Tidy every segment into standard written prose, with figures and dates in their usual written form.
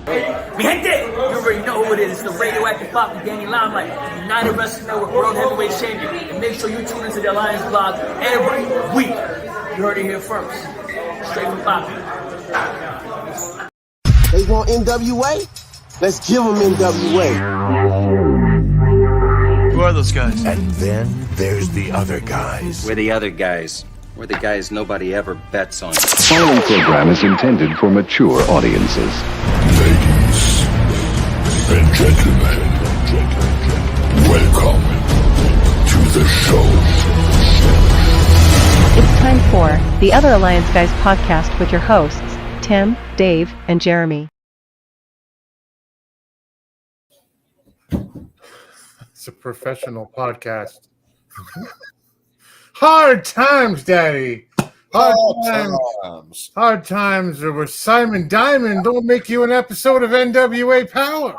Mi gente, you already know who it is. It's the radioactive pop with Danny Limelight, United Wrestling Network World Heavyweight Champion. And make sure you tune into the Alliance blog every week. You heard it here first. Straight from Poppy. They want NWA? Let's give them NWA. Who are those guys? And then there's the other guys. We're the other guys. We're the guys nobody ever bets on. The following program is intended for mature audiences. Ladies and gentlemen, welcome to the show. It's time for the Other Alliance Guys podcast with your hosts, Tim, Dave, and Jeremy. It's a professional podcast. Hard times, Daddy. Hard times. There was Simon Diamond. Don't make you an episode of NWA Power.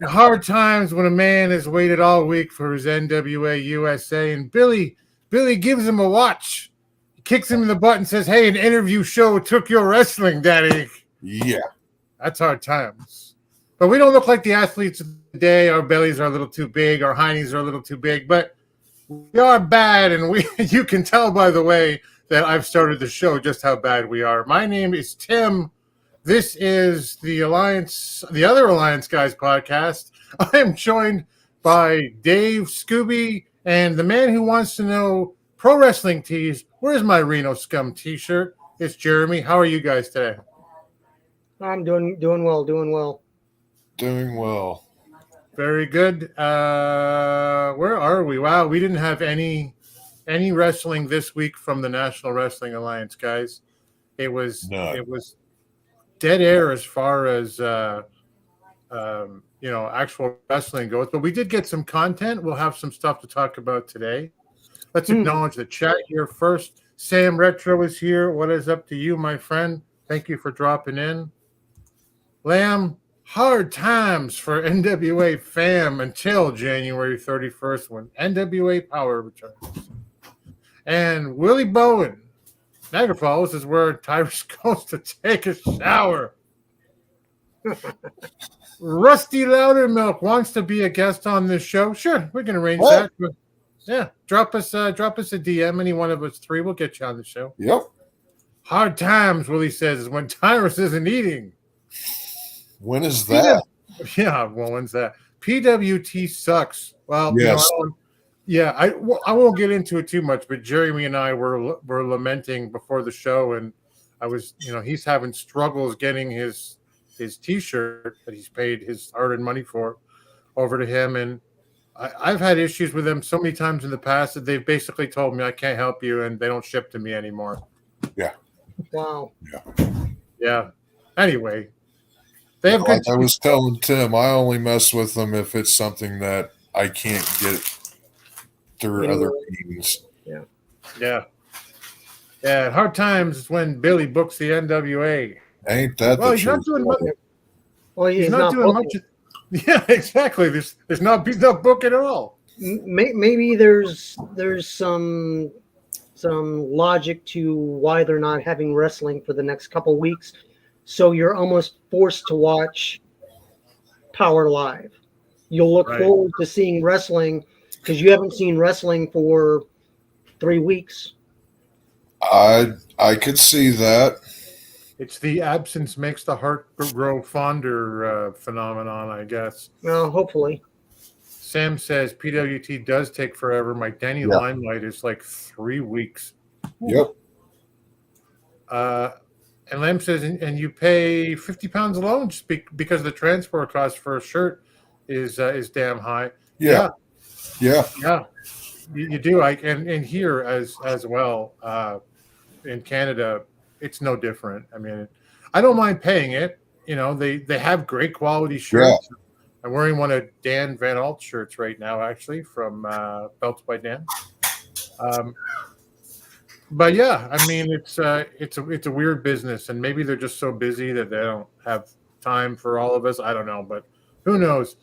Hard times when a man has waited all week for his NWA USA, and Billy gives him a watch. He kicks him in the butt and says, "Hey, an interview show took your wrestling, Daddy." Yeah. That's hard times. But we don't look like the athletes of the day. Our bellies are a little too big. Our heinies are a little too big. But we are bad, and you can tell by the way that I've started the show just how bad we are. My name is Tim. This is the Other Alliance Guys podcast. I am joined by Dave, Scooby, and the man who wants to know pro wrestling tees. Where's my Reno Scum t-shirt? It's Jeremy. How are you guys today? I'm doing well. Doing well. Very good. Where are we? Wow, we didn't have any wrestling this week from the National Wrestling Alliance, guys. It was dead air as far as actual wrestling goes. But we did get some content. We'll have some stuff to talk about today. Let's acknowledge the chat here first. Sam Retro is here. What is up to you, my friend? Thank you for dropping in. Lamb. Hard times for NWA fam until January 31st when NWA Power returns. And Willie Bowen, Niagara Falls is where Tyrus goes to take a shower. Rusty Loudermilk wants to be a guest on this show. Sure, we can arrange that. But yeah, drop us a DM. Any one of us three, we'll get you on the show. Yep. Hard times, Willie says, is when Tyrus isn't eating. When is that? When's that? PWT sucks. Well, yes. I won't get into it too much, but Jeremy and I were lamenting before the show, and I was, he's having struggles getting his T-shirt that he's paid his hard-earned money for over to him, and I've had issues with them so many times in the past that they've basically told me I can't help you, and they don't ship to me anymore. Yeah. Wow. Yeah. Anyway. They have like I was telling Tim, I only mess with them if it's something that I can't get through other means. Yeah. Hard times is when Billy books the NWA. Ain't that the truth? Not doing much. Well, he's not doing much. Yeah, exactly. There's no book at all. Maybe there's some logic to why they're not having wrestling for the next couple weeks. So you're almost forced to watch Power Live. You'll look forward to seeing wrestling because you haven't seen wrestling for 3 weeks. I could see that. It's the absence makes the heart grow fonder phenomenon, I guess. Well, hopefully. Sam says PWT does take forever. My Danny Limelight is like 3 weeks. Yep. And Lamb says, and you pay £50 alone just because the transport cost for a shirt is damn high. Yeah. You do. And here as well in Canada, it's no different. I mean, I don't mind paying it. They have great quality shirts. Yeah. I'm wearing one of Dan Van Alt shirts right now, actually, from Belts by Dan. But yeah, I mean, it's a weird business, and maybe they're just so busy that they don't have time for all of us. I don't know, but who knows?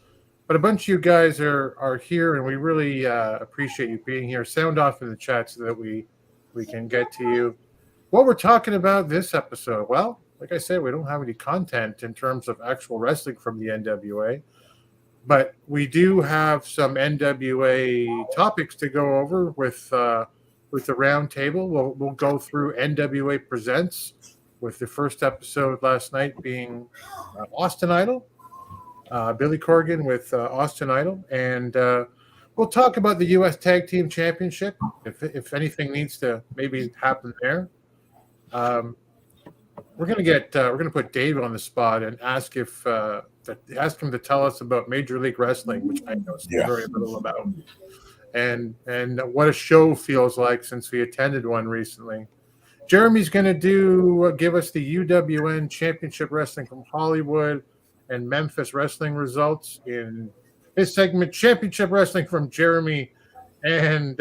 But a bunch of you guys are here, and we really appreciate you being here. Sound off in the chat so that we can get to you. What we're talking about this episode? Well, like I said, we don't have any content in terms of actual wrestling from the NWA, but we do have some NWA topics to go over with the round table. We'll go through NWA Presents, with the first episode last night being Austin Idol, Billy Corgan with Austin Idol, and we'll talk about the U.S. Tag Team Championship if anything needs to maybe happen there. We're gonna put Dave on the spot and ask him to tell us about Major League Wrestling, which I know very little about, and what a show feels like since we attended one recently. Jeremy's gonna give us the UWN Championship Wrestling from Hollywood and Memphis wrestling results in his segment Championship Wrestling from Jeremy, and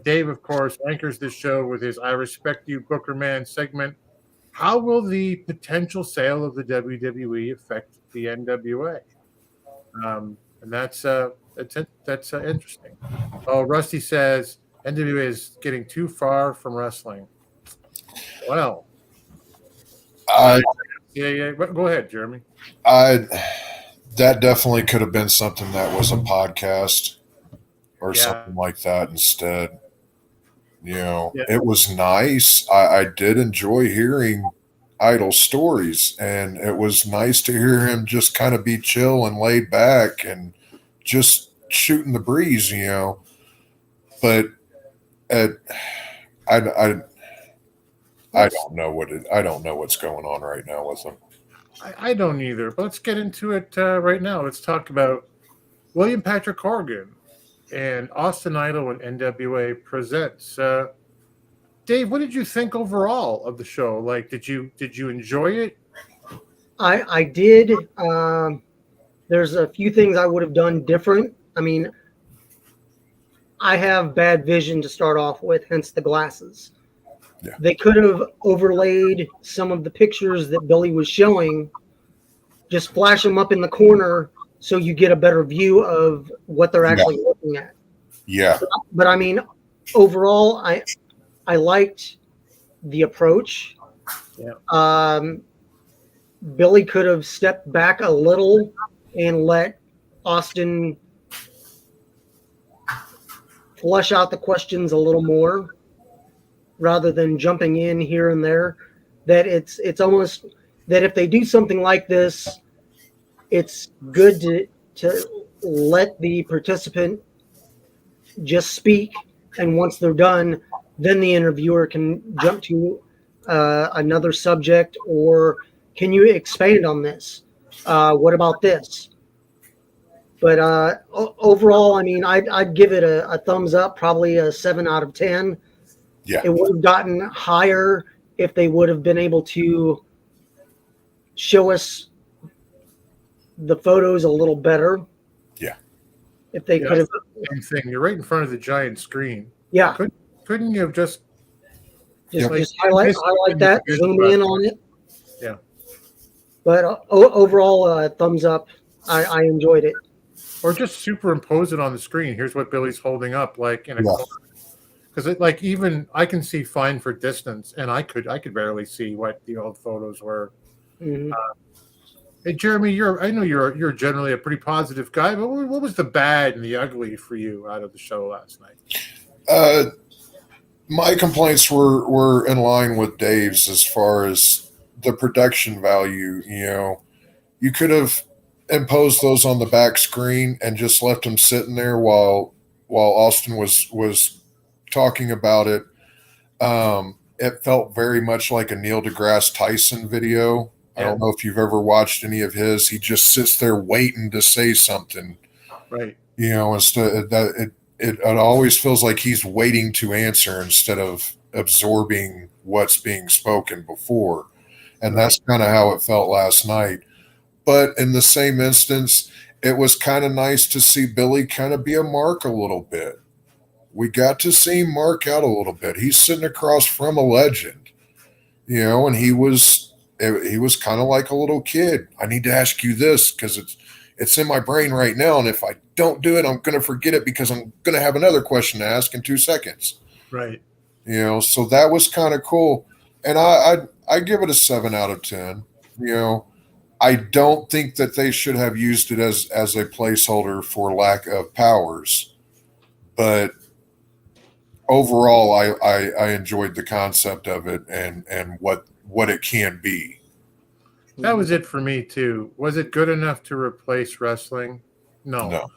Dave, of course, anchors the show with his I Respect You Booker Man segment. How will the potential sale of the WWE affect the NWA? And that's interesting. Oh, Rusty says NWA is getting too far from wrestling. Well, yeah. Go ahead, Jeremy. That definitely could have been something that was a podcast or something like that instead. It was nice. I did enjoy hearing Idol's stories, and it was nice to hear him just kind of be chill and laid back and just shooting the breeze, But I don't know what's going on right now with him. I don't either. But let's get into it right now. Let's talk about William Patrick Corgan and Austin Idol and NWA Presents. Dave, what did you think overall of the show? Like, did you enjoy it? I did. There's a few things I would have done different. I mean, I have bad vision to start off with, hence the glasses. Yeah. They could have overlaid some of the pictures that Billy was showing, just flash them up in the corner so you get a better view of what they're actually looking at. Yeah. But I mean, overall, I liked the approach. Yeah. Billy could have stepped back a little and let Austin flesh out the questions a little more, rather than jumping in here and there. That it's almost that if they do something like this, it's good to let the participant just speak, and once they're done, then the interviewer can jump to another subject, or can you expand on this? What about this? But overall, I mean, I'd give it a thumbs up, probably a 7 out of 10. Yeah. It would have gotten higher if they would have been able to show us the photos a little better. Yeah. If they could have. Same thing. You're right in front of the giant screen. Yeah. Couldn't you have just highlight that, zoom in on it? Yeah. But overall, thumbs up. I enjoyed it. Or just superimpose it on the screen. Here's what Billy's holding up, like in a corner. Because even I can see fine for distance, and I could barely see what the old photos were. Mm-hmm. Hey, Jeremy, I know you're generally a pretty positive guy, but what was the bad and the ugly for you out of the show last night? My complaints were in line with Dave's as far as the production value. You could have imposed those on the back screen and just left them sitting there while Austin was talking about it. It felt very much like a Neil deGrasse Tyson video. I don't know if you've ever watched any of his. He just sits there waiting to say something. Right. Instead that it always feels like he's waiting to answer instead of absorbing what's being spoken before. And that's kind of how it felt last night. But in the same instance, it was kind of nice to see Billy kind of be a mark a little bit. We got to see him mark out a little bit. He's sitting across from a legend, and he was kind of like a little kid. I need to ask you this because it's in my brain right now, and if I don't do it, I'm going to forget it because I'm going to have another question to ask in 2 seconds. Right. So that was kind of cool. And I I give it a 7 out of 10. You know, I don't think that they should have used it as a placeholder for lack of powers, but overall, I enjoyed the concept of it and what it can be. That was it for me too. Was it good enough to replace wrestling? No.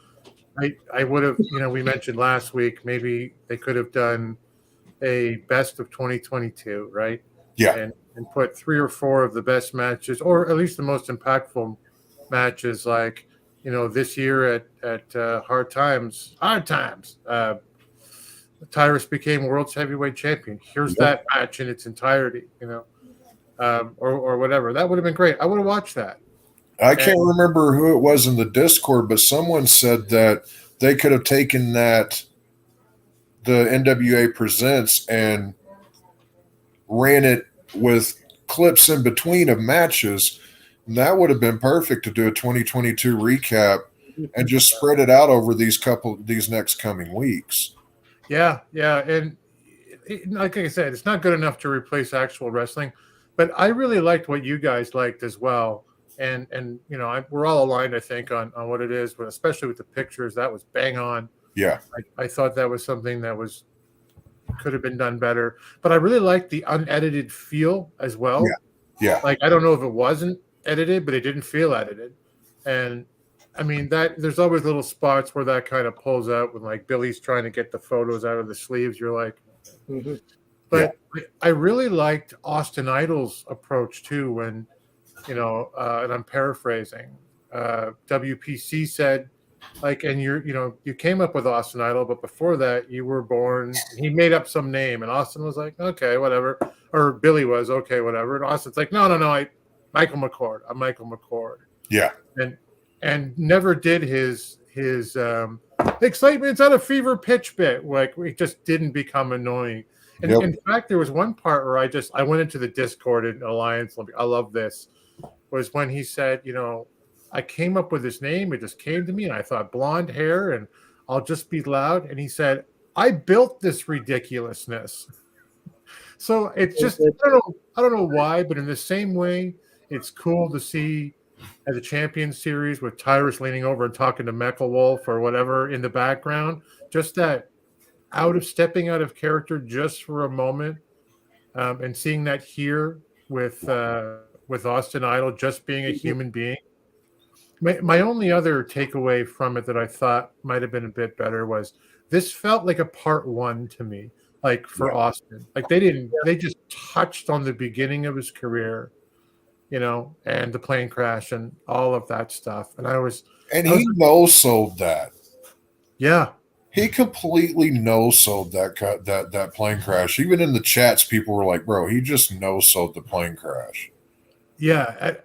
I would have, we mentioned last week, maybe they could have done a best of 2022, right? Yeah. And put 3 or 4 of the best matches, or at least the most impactful matches, like, this year at Hard Times, Tyrus became world's heavyweight champion. Here's that match in its entirety, or whatever. That would have been great. I would have watched that. I can't remember who it was in the Discord, but someone said that they could have taken the NWA Presents and ran it with clips in between of matches. And that would have been perfect to do a 2022 recap and just spread it out over these next coming weeks. Yeah. And like I said, it's not good enough to replace actual wrestling, but I really liked what you guys liked as well. And we're all aligned, I think, on what it is, but especially with the pictures, that was bang on. Yeah. I thought that was something that could have been done better, but I really liked the unedited feel as well. Yeah. Like, I don't know if it wasn't edited, but it didn't feel edited. And I mean, that there's always little spots where that kind of pulls out when, like, Billy's trying to get the photos out of the sleeves. You're like, but I really liked Austin Idol's approach too, when, and I'm paraphrasing, WPC said, like, and you came up with Austin Idol, but before that you were born. He made up some name, and Austin was like, okay, whatever. Or Billy was, okay, whatever. And Austin's like, no, Michael McCord. I'm Michael McCord. Yeah. And never did his excitement's at a fever pitch bit. Like, it just didn't become annoying. And in fact, there was one part where I went into the Discord in Alliance. I love this. Was when he said, I came up with his name. It just came to me, and I thought blonde hair, and I'll just be loud. And he said, I built this ridiculousness. So it's just, I don't know why, but in the same way, it's cool to see at the Champion Series with Tyrus leaning over and talking to Mechlewolf or whatever in the background, just that stepping out of character just for a moment, and seeing that here with Austin Idol just being a human being. My only other takeaway from it that I thought might have been a bit better was this felt like a part 1 to me, like for Austin. Like, they just touched on the beginning of his career, and the plane crash and all of that stuff. And he no-sold that. Yeah. He completely no-sold that plane crash. Even in the chats, people were like, bro, he just no-sold the plane crash. Yeah.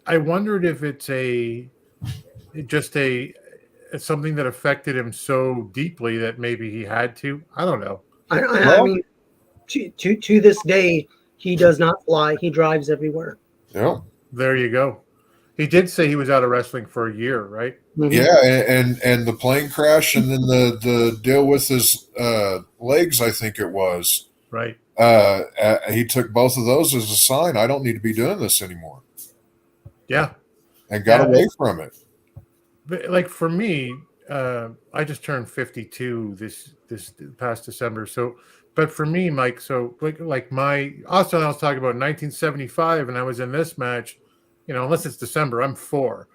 I wondered if it's something that affected him so deeply that maybe he had to. I don't know. I mean, to this day, he does not fly. He drives everywhere. Yeah. There you go. He did say he was out of wrestling for a year, right? Mm-hmm. Yeah, and the plane crash, and then the deal with his legs, I think it was. Right. He took both of those as a sign. I don't need to be doing this anymore. Yeah. And got away from it. But, like, for me, I just turned 52 this past December. So, but for me, Mike, so like my Austin, I was talking about 1975, and I was in this match. Unless it's December, I'm 4,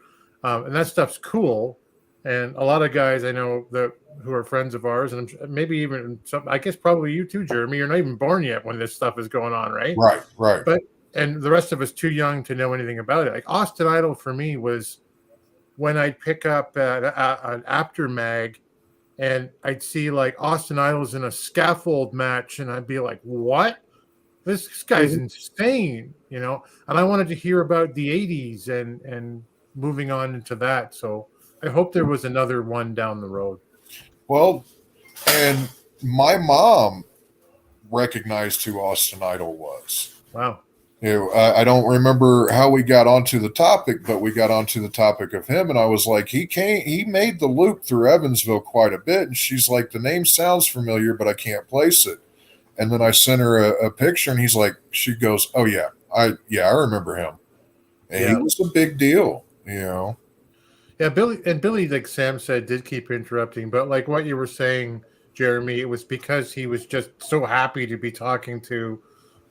and that stuff's cool. And a lot of guys I know who are friends of ours, and maybe even some, I guess probably you too, Jeremy. You're not even born yet when this stuff is going on, right? Right. And the rest of us too young to know anything about it. Like, Austin Idol for me was when I'd pick up an After Mag, and I'd see, like, Austin Idol's in a scaffold match, and I'd be like, what? This guy's insane, And I wanted to hear about the 80s and moving on into that. So I hope there was another one down the road. Well, and my mom recognized who Austin Idol was. Wow. I don't remember how we got onto the topic, but we got onto the topic of him, and I was like, he made the loop through Evansville quite a bit, and she's like, the name sounds familiar, but I can't place it. And then I sent her a picture, and she goes, "Oh yeah, I remember him." And he was a big deal, you know. Yeah, Billy, like Sam said, did keep interrupting, but like what you were saying, Jeremy, it was because he was just so happy to be talking to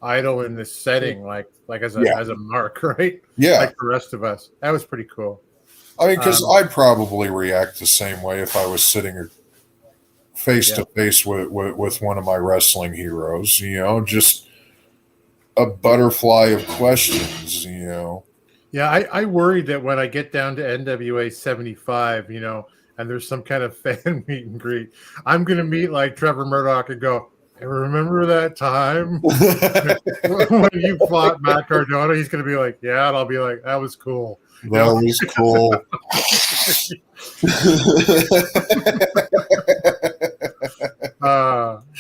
Idol in this setting, like as a mark, right? Yeah, like the rest of us. That was pretty cool. I mean, because I'd probably react the same way if I was sitting face to face with one of my wrestling heroes, you know, just a butterfly of questions, you know. Yeah, I worried that when I get down to NWA 75, you know, and there's some kind of fan meet and greet, I'm going to meet like Trevor Murdoch and go, "Hey, remember that time when you fought Matt Cardona?" He's going to be like, "Yeah," and I'll be like, "That was cool." That was cool.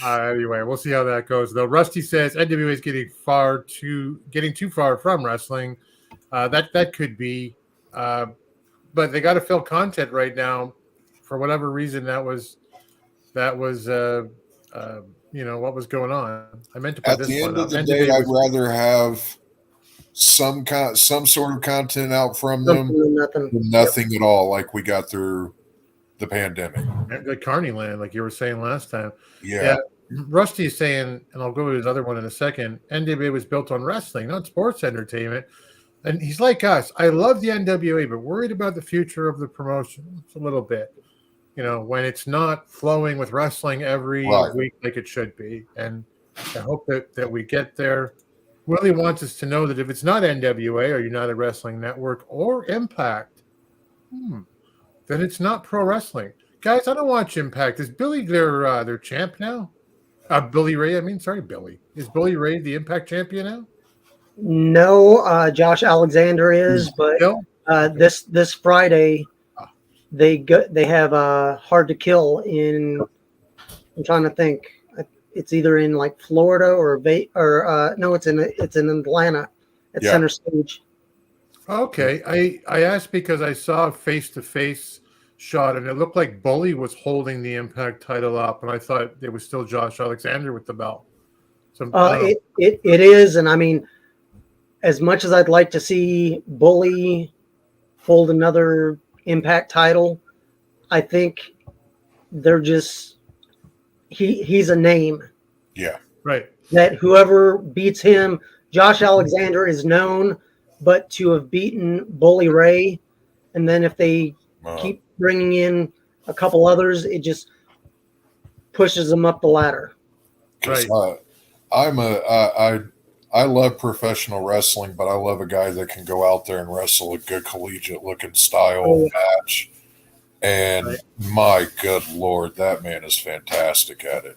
Anyway, we'll see how that goes. Though Rusty says NWA is getting too far from wrestling. That could be, but they got to fill content right now. For whatever reason, that was you know what was going on. I meant to put at this the one end up. of the day, I'd rather have some sort of content out from them than nothing at all, like we got through the pandemic. The Carney Land, like you were saying last time. Yeah. Rusty is saying, and I'll go to his other one in a second, NWA was built on wrestling, not sports entertainment. And he's like us. I love the NWA, but worried about the future of the promotion a little bit. You know, when it's not flowing with wrestling every week like it should be. And I hope that we get there. Willie wants us to know that if it's not NWA or United Wrestling Network or Impact, then it's not pro wrestling. Guys, I don't watch Impact. Is Billy their champ now? Billy Ray, Billy. Is Billy Ray the Impact champion now? No, Josh Alexander is, but this Friday they have Hard to Kill in. I'm trying to think. It's either in like Florida or no, it's in Atlanta at Center Stage. Okay, I asked because I saw a face-to-face shot and it looked like Bully was holding the Impact title up, and I thought it was still Josh Alexander with the belt. So it is, and I mean, as much as I'd like to see Bully hold another Impact title, I think they're just he's a name. Yeah. Right. That whoever beats him, Josh Alexander is known, but to have beaten Bully Ray, and then if they keep bringing in a couple others, it just pushes them up the ladder. Right. I love professional wrestling, but I love a guy that can go out there and wrestle a good collegiate-looking style match. And my good Lord, that man is fantastic at it.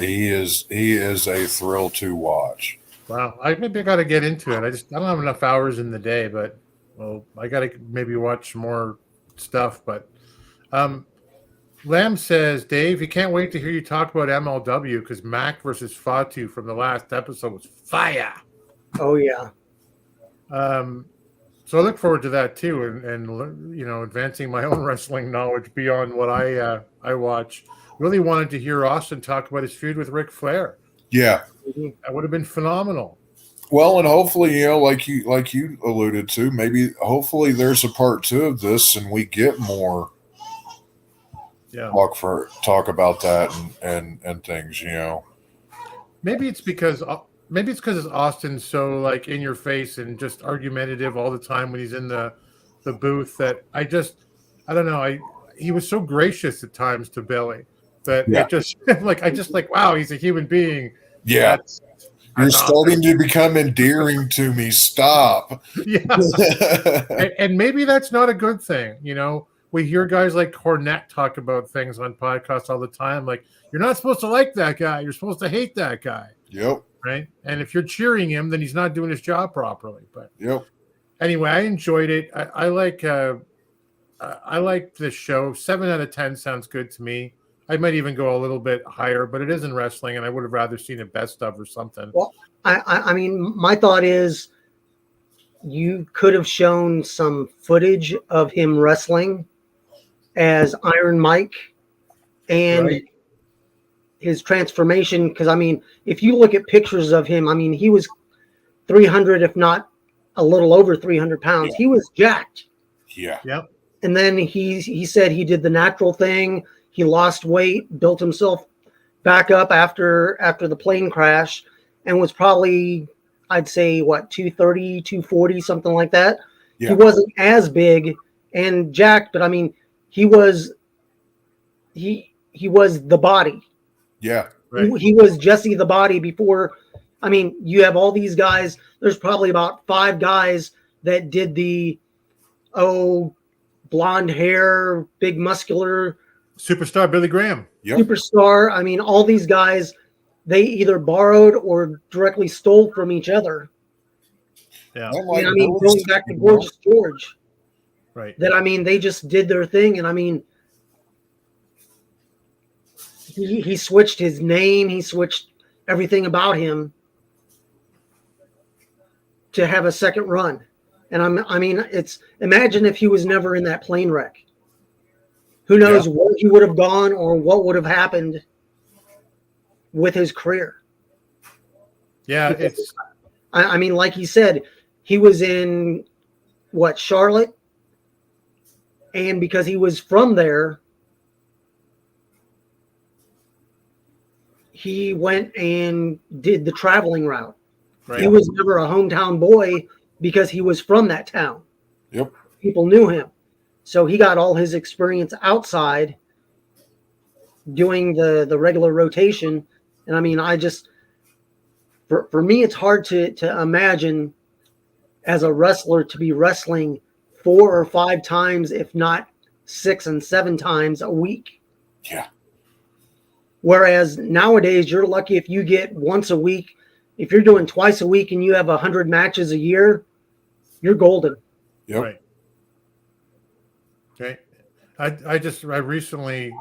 He is a thrill to watch. Wow, maybe I got to get into it. I don't have enough hours in the day, but I got to maybe watch more stuff. But Lamb says, Dave, he can't wait to hear you talk about MLW because Mac versus Fatu from the last episode was fire. Oh yeah. So I look forward to that too, and you know, advancing my own wrestling knowledge beyond what I watch. Really wanted to hear Austin talk about his feud with Ric Flair. Yeah, that would have been phenomenal. Well, and hopefully, you know, like you alluded to, hopefully there's a part 2 of this, and we get more. Talk about that and things, you know. Maybe it's because Austin's so like in your face and just argumentative all the time when he's in the booth that I don't know. He was so gracious at times to Billy that it just wow, he's a human being. Yeah. You're starting to become endearing to me. Stop. Yeah. and maybe that's not a good thing, you know. We hear guys like Cornette talk about things on podcasts all the time. Like, you're not supposed to like that guy. You're supposed to hate that guy. Yep. Right. And if you're cheering him, then he's not doing his job properly. But anyway, I enjoyed it. I like this show. 7 out of 10 sounds good to me. I might even go a little bit higher, but it isn't wrestling, and I would have rather seen a best of or something. Well, I mean, my thought is you could have shown some footage of him wrestling as Iron Mike and his transformation. Because I mean, if you look at pictures of him, I mean, he was 300, if not a little over 300 pounds. Yeah. He was jacked. Yeah. Yep. And then he said he did the natural thing. He lost weight, built himself back up after the plane crash, and was probably, I'd say, what, 230, 240, something like that. Yeah. He wasn't as big and jacked, but I mean, he was the body. Yeah. Right. He was Jesse the Body before. I mean, you have all these guys. There's probably about 5 guys that did the blonde hair, big muscular Superstar Billy Graham. Yep. superstar. I mean, all these guys, they either borrowed or directly stole from each other. Yeah. And, I mean, going back to Gorgeous George, Right. that, I mean, they just did their thing. And I mean, he switched his name, he switched everything about him to have a second run. And I mean, imagine if he was never in that plane wreck. Who knows where he would have gone or what would have happened with his career. Yeah, I mean, like he said, he was in Charlotte, and because he was from there, he went and did the traveling route. right. He was never a hometown boy because he was from that town. Yep. People knew him. So he got all his experience outside doing the regular rotation. And I mean, for me, it's hard to imagine as a wrestler to be wrestling 4 or 5 times, if not 6 and 7 times a week. Yeah. Whereas nowadays, you're lucky if you get once a week. If you're doing twice a week and you have 100 matches a year, you're golden. Yep. Right. Okay. I recently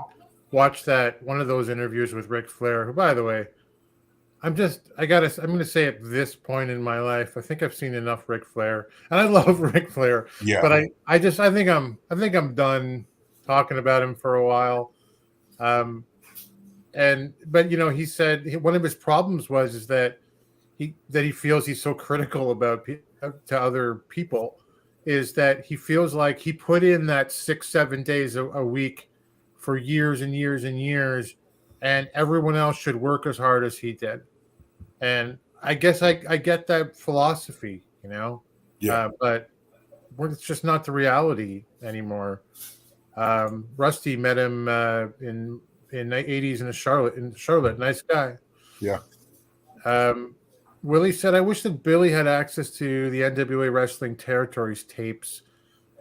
watched one of those interviews with Ric Flair, who, by the way, I'm going to say at this point in my life, I think I've seen enough Ric Flair, and I love Ric Flair. Yeah. But I think I'm done talking about him for a while. But you know, he said one of his problems is that he feels he's so critical to other people, is that he feels like he put in that 6-7 days a week for years and years and years, and everyone else should work as hard as he did. And I guess I get that philosophy, you know. Yeah. But it's just not the reality anymore. Rusty met him in the 80s in Charlotte. Nice guy. Yeah. Willie said, I wish that Billy had access to the NWA Wrestling Territories tapes,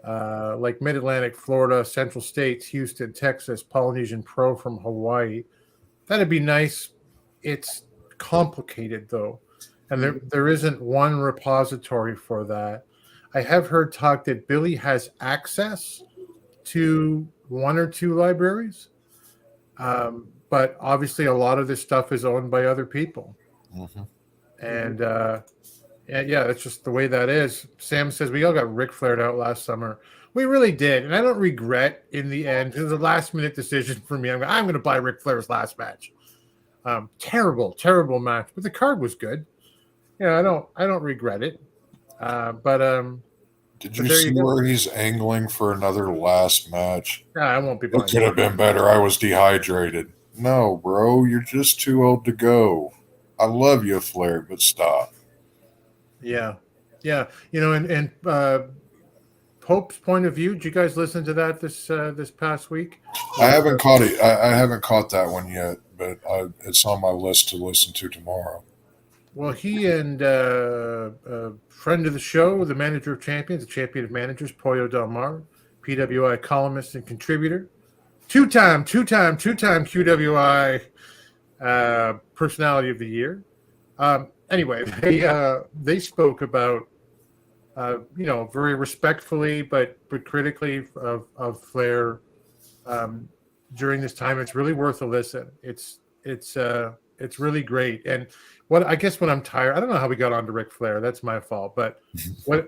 like Mid-Atlantic, Florida, Central States, Houston, Texas, Polynesian Pro from Hawaii. That'd be nice. It's complicated, though, and there isn't one repository for that. I have heard talk that Billy has access to 1 or 2 libraries, but obviously a lot of this stuff is owned by other people. Mm-hmm. And yeah, that's just the way that is. Sam says we all got Ric Flaired out last summer. We really did, and I don't regret in the end. It was a last-minute decision for me. I'm going to buy Ric Flair's last match. Terrible match, but the card was good. Yeah, I don't regret it. Did you see where he's angling for another last match? Yeah, I won't be. It could have been better. I was dehydrated. No, bro, you're just too old to go. I love you, Flair, but stop. Yeah. You know, and Pope's point of view. Did you guys listen to that this past week? I haven't caught it. I haven't caught that one yet, but it's on my list to listen to tomorrow. Well, he and a friend of the show, the manager of champions, the champion of managers, Pollo Del Mar, PWI columnist and contributor, two-time QWI personality of the year. Anyway, they spoke about very respectfully but critically of Flair during this time. It's really worth a listen. It's really great. And when I'm tired, I don't know how we got onto Ric Flair. That's my fault. But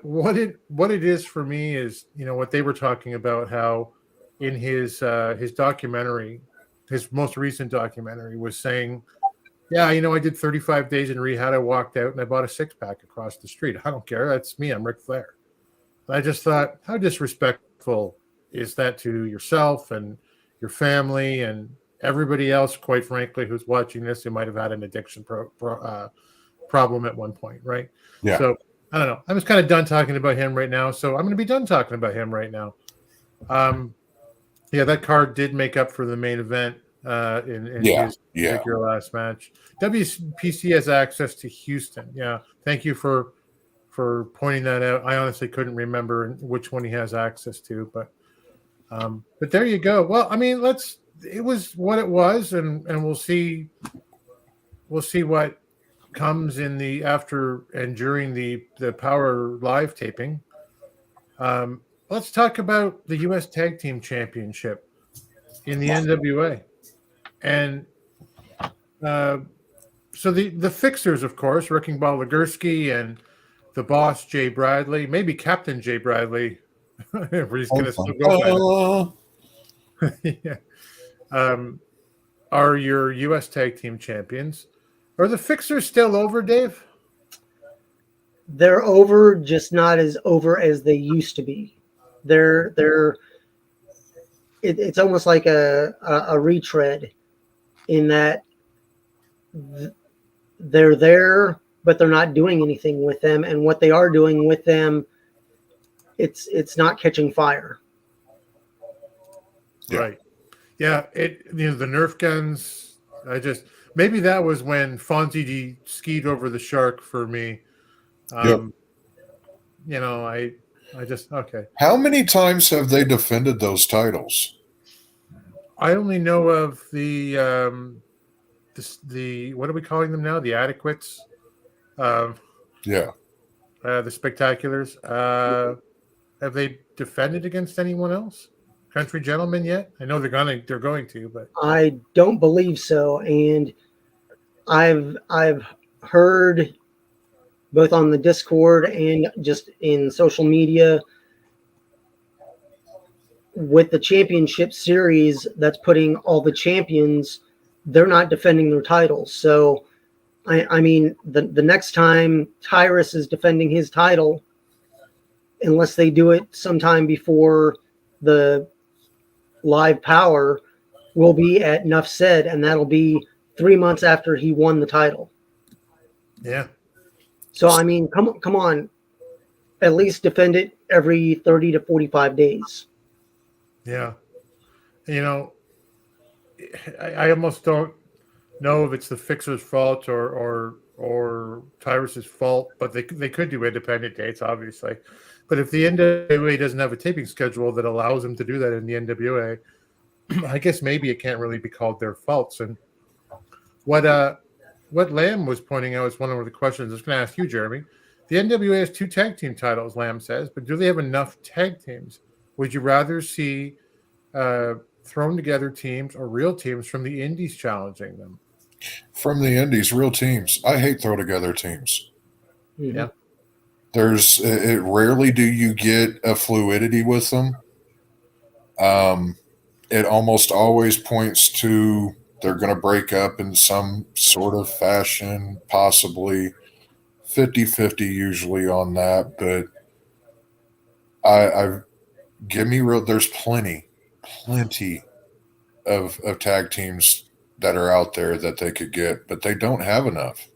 what it is for me is, what they were talking about, how in his documentary, his most recent documentary, was saying, yeah, I did 35 days in rehab. I walked out and I bought a 6-pack across the street. I don't care. That's me. I'm Ric Flair. I just thought, how disrespectful is that to yourself and your family and everybody else, quite frankly, who's watching this, who might have had an addiction problem at one point, right? Yeah. So I don't know. I'm just kind of done talking about him right now. So I'm going to be done talking about him right now. Yeah, that card did make up for the main event in his particular last match. WPC has access to Houston. Yeah, thank you for pointing that out. I honestly couldn't remember which one he has access to, but there you go. Well, I mean, it was what it was, and we'll see what comes in the after and during the Power Live taping. Let's talk about the U.S. Tag Team Championship in the NWA. And so the fixers, of course, Wrecking Ball Legursky and the boss, Jay Bradley, maybe Captain Jay Bradley, if he's going to still go by yeah. Are your U.S. Tag Team Champions. Are the fixers still over, Dave? They're over, just not as over as they used to be. It's almost like a retread in that they're there, but they're not doing anything with them, and what they are doing with them, it's not catching fire. Yeah. Right. Yeah. The Nerf guns. Maybe that was when Fonzie skied over the shark for me. Yep. I just okay. How many times have they defended those titles? I only know of the what are we calling them now? The adequates. The spectaculars. Have they defended against anyone else? Country Gentlemen yet? I know they're going to, but I don't believe so. And I've heard both on the Discord and just in social media with the championship series that's putting all the champions, they're not defending their titles. So, I mean, the next time Tyrus is defending his title, unless they do it sometime before the live Power, will be at Nuff Said, and that'll be 3 months after he won the title. Yeah. So, I mean, come on. At least defend it every 30 to 45 days. Yeah. I almost don't know if it's the fixer's fault or Tyrus's fault, but they could do independent dates, obviously. But if the NWA doesn't have a taping schedule that allows them to do that in the NWA, I guess maybe it can't really be called their faults. And what Lamb was pointing out is one of the questions I was going to ask you, Jeremy. The NWA has 2 tag team titles, Lamb says, but do they have enough tag teams? Would you rather see thrown together teams or real teams from the indies challenging them? From the indies, real teams. I hate throw together teams. Mm-hmm. Yeah. Rarely do you get a fluidity with them. It almost always points to they're going to break up in some sort of fashion, possibly 50-50 usually on that. But give me real. There's plenty of tag teams that are out there that they could get, but they don't have enough.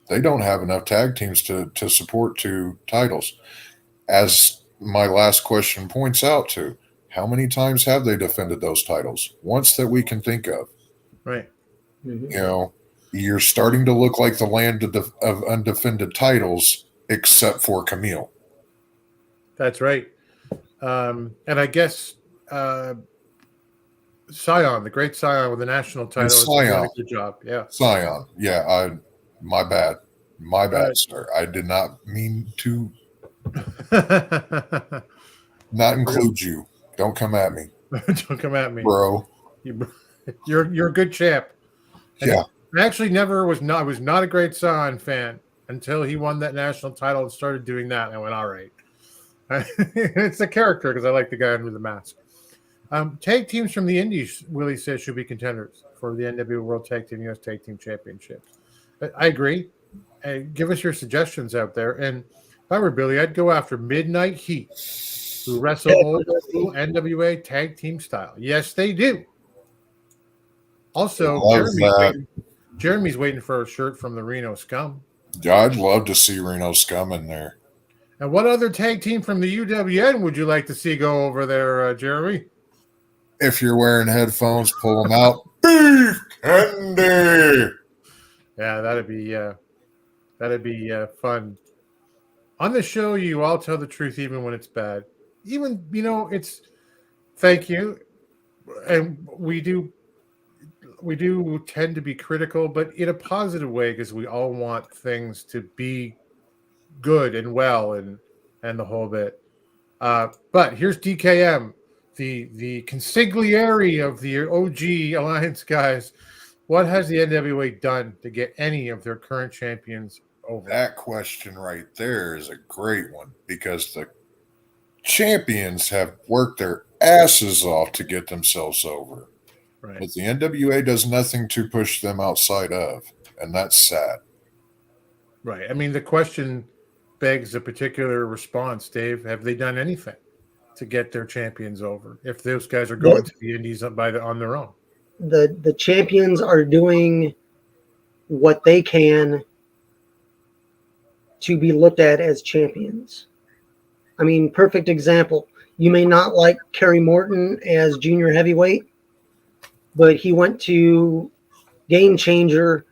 They don't have enough tag teams to support 2 titles. As my last question points out to, how many times have they defended those titles? Once that we can think of. Right. Mm-hmm. You're starting to look like the land of undefended titles, except for Camille. That's right. And I guess Scion, the great Scion with the national title, is doing a good job. Yeah. Scion. Yeah. My bad, sir. I did not mean to not include you. Don't come at me. Don't come at me, bro. You're a good champ. Yeah. I actually I was not a great Scion fan until he won that national title and started doing that. And I went, all right. It's a character because I like the guy under the mask. Tag teams from the Indies, Willie says, should be contenders for the NWA World Tag Team US Tag Team Championships. I agree. Give us your suggestions out there. And if I were Billy, I'd go after Midnight Heat, who wrestle old school NWA tag team style. Yes, they do. Also, Jeremy's waiting for a shirt from the Reno Scum. Yeah, I'd love to see Reno Scum in there. And what other tag team from the UWN would you like to see go over there, Jeremy? If you're wearing headphones, pull them out. Beef Candy. Yeah, that'd be fun. On the show, you all tell the truth, even when it's bad. Even it's. Thank you, and we do tend to be critical, but in a positive way, because we all want things to be good and well and the whole bit. But here's DKM, the consigliere of the OG Alliance guys. What has the NWA done to get any of their current champions over? That question right there is a great one, because the champions have worked their asses off to get themselves over. Right. But the NWA does nothing to push them outside of, and that's sad. Right. I mean, the question begs a particular response, Dave. Have they done anything to get their champions over if those guys are going to the Indies on their own? The champions are doing what they can to be looked at as champions. I mean, perfect example. You may not like Kerry Morton as junior heavyweight, but he went to Game Changer,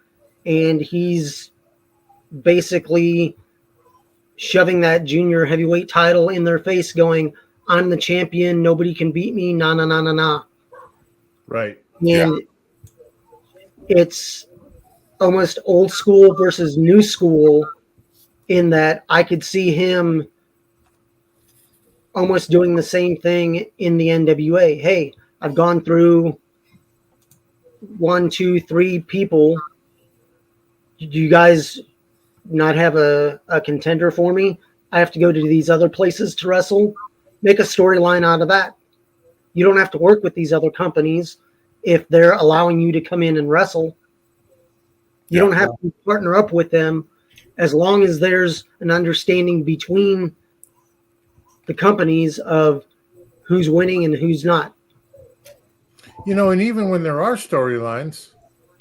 and he's basically shoving that junior heavyweight title in their face, going, I'm the champion, nobody can beat me, nah, nah, nah, nah, nah. Right. And it's almost old school versus new school, in that I could see him almost doing the same thing in the NWA. Hey, I've gone through 1, 2, 3 people. Do you guys not have a contender for me? I have to go to these other places to wrestle. Make a storyline out of that. You don't have to work with these other companies if they're allowing you to come in and wrestle. You don't have to partner up with them, as long as there's an understanding between the companies of who's winning and who's not. And even when there are storylines,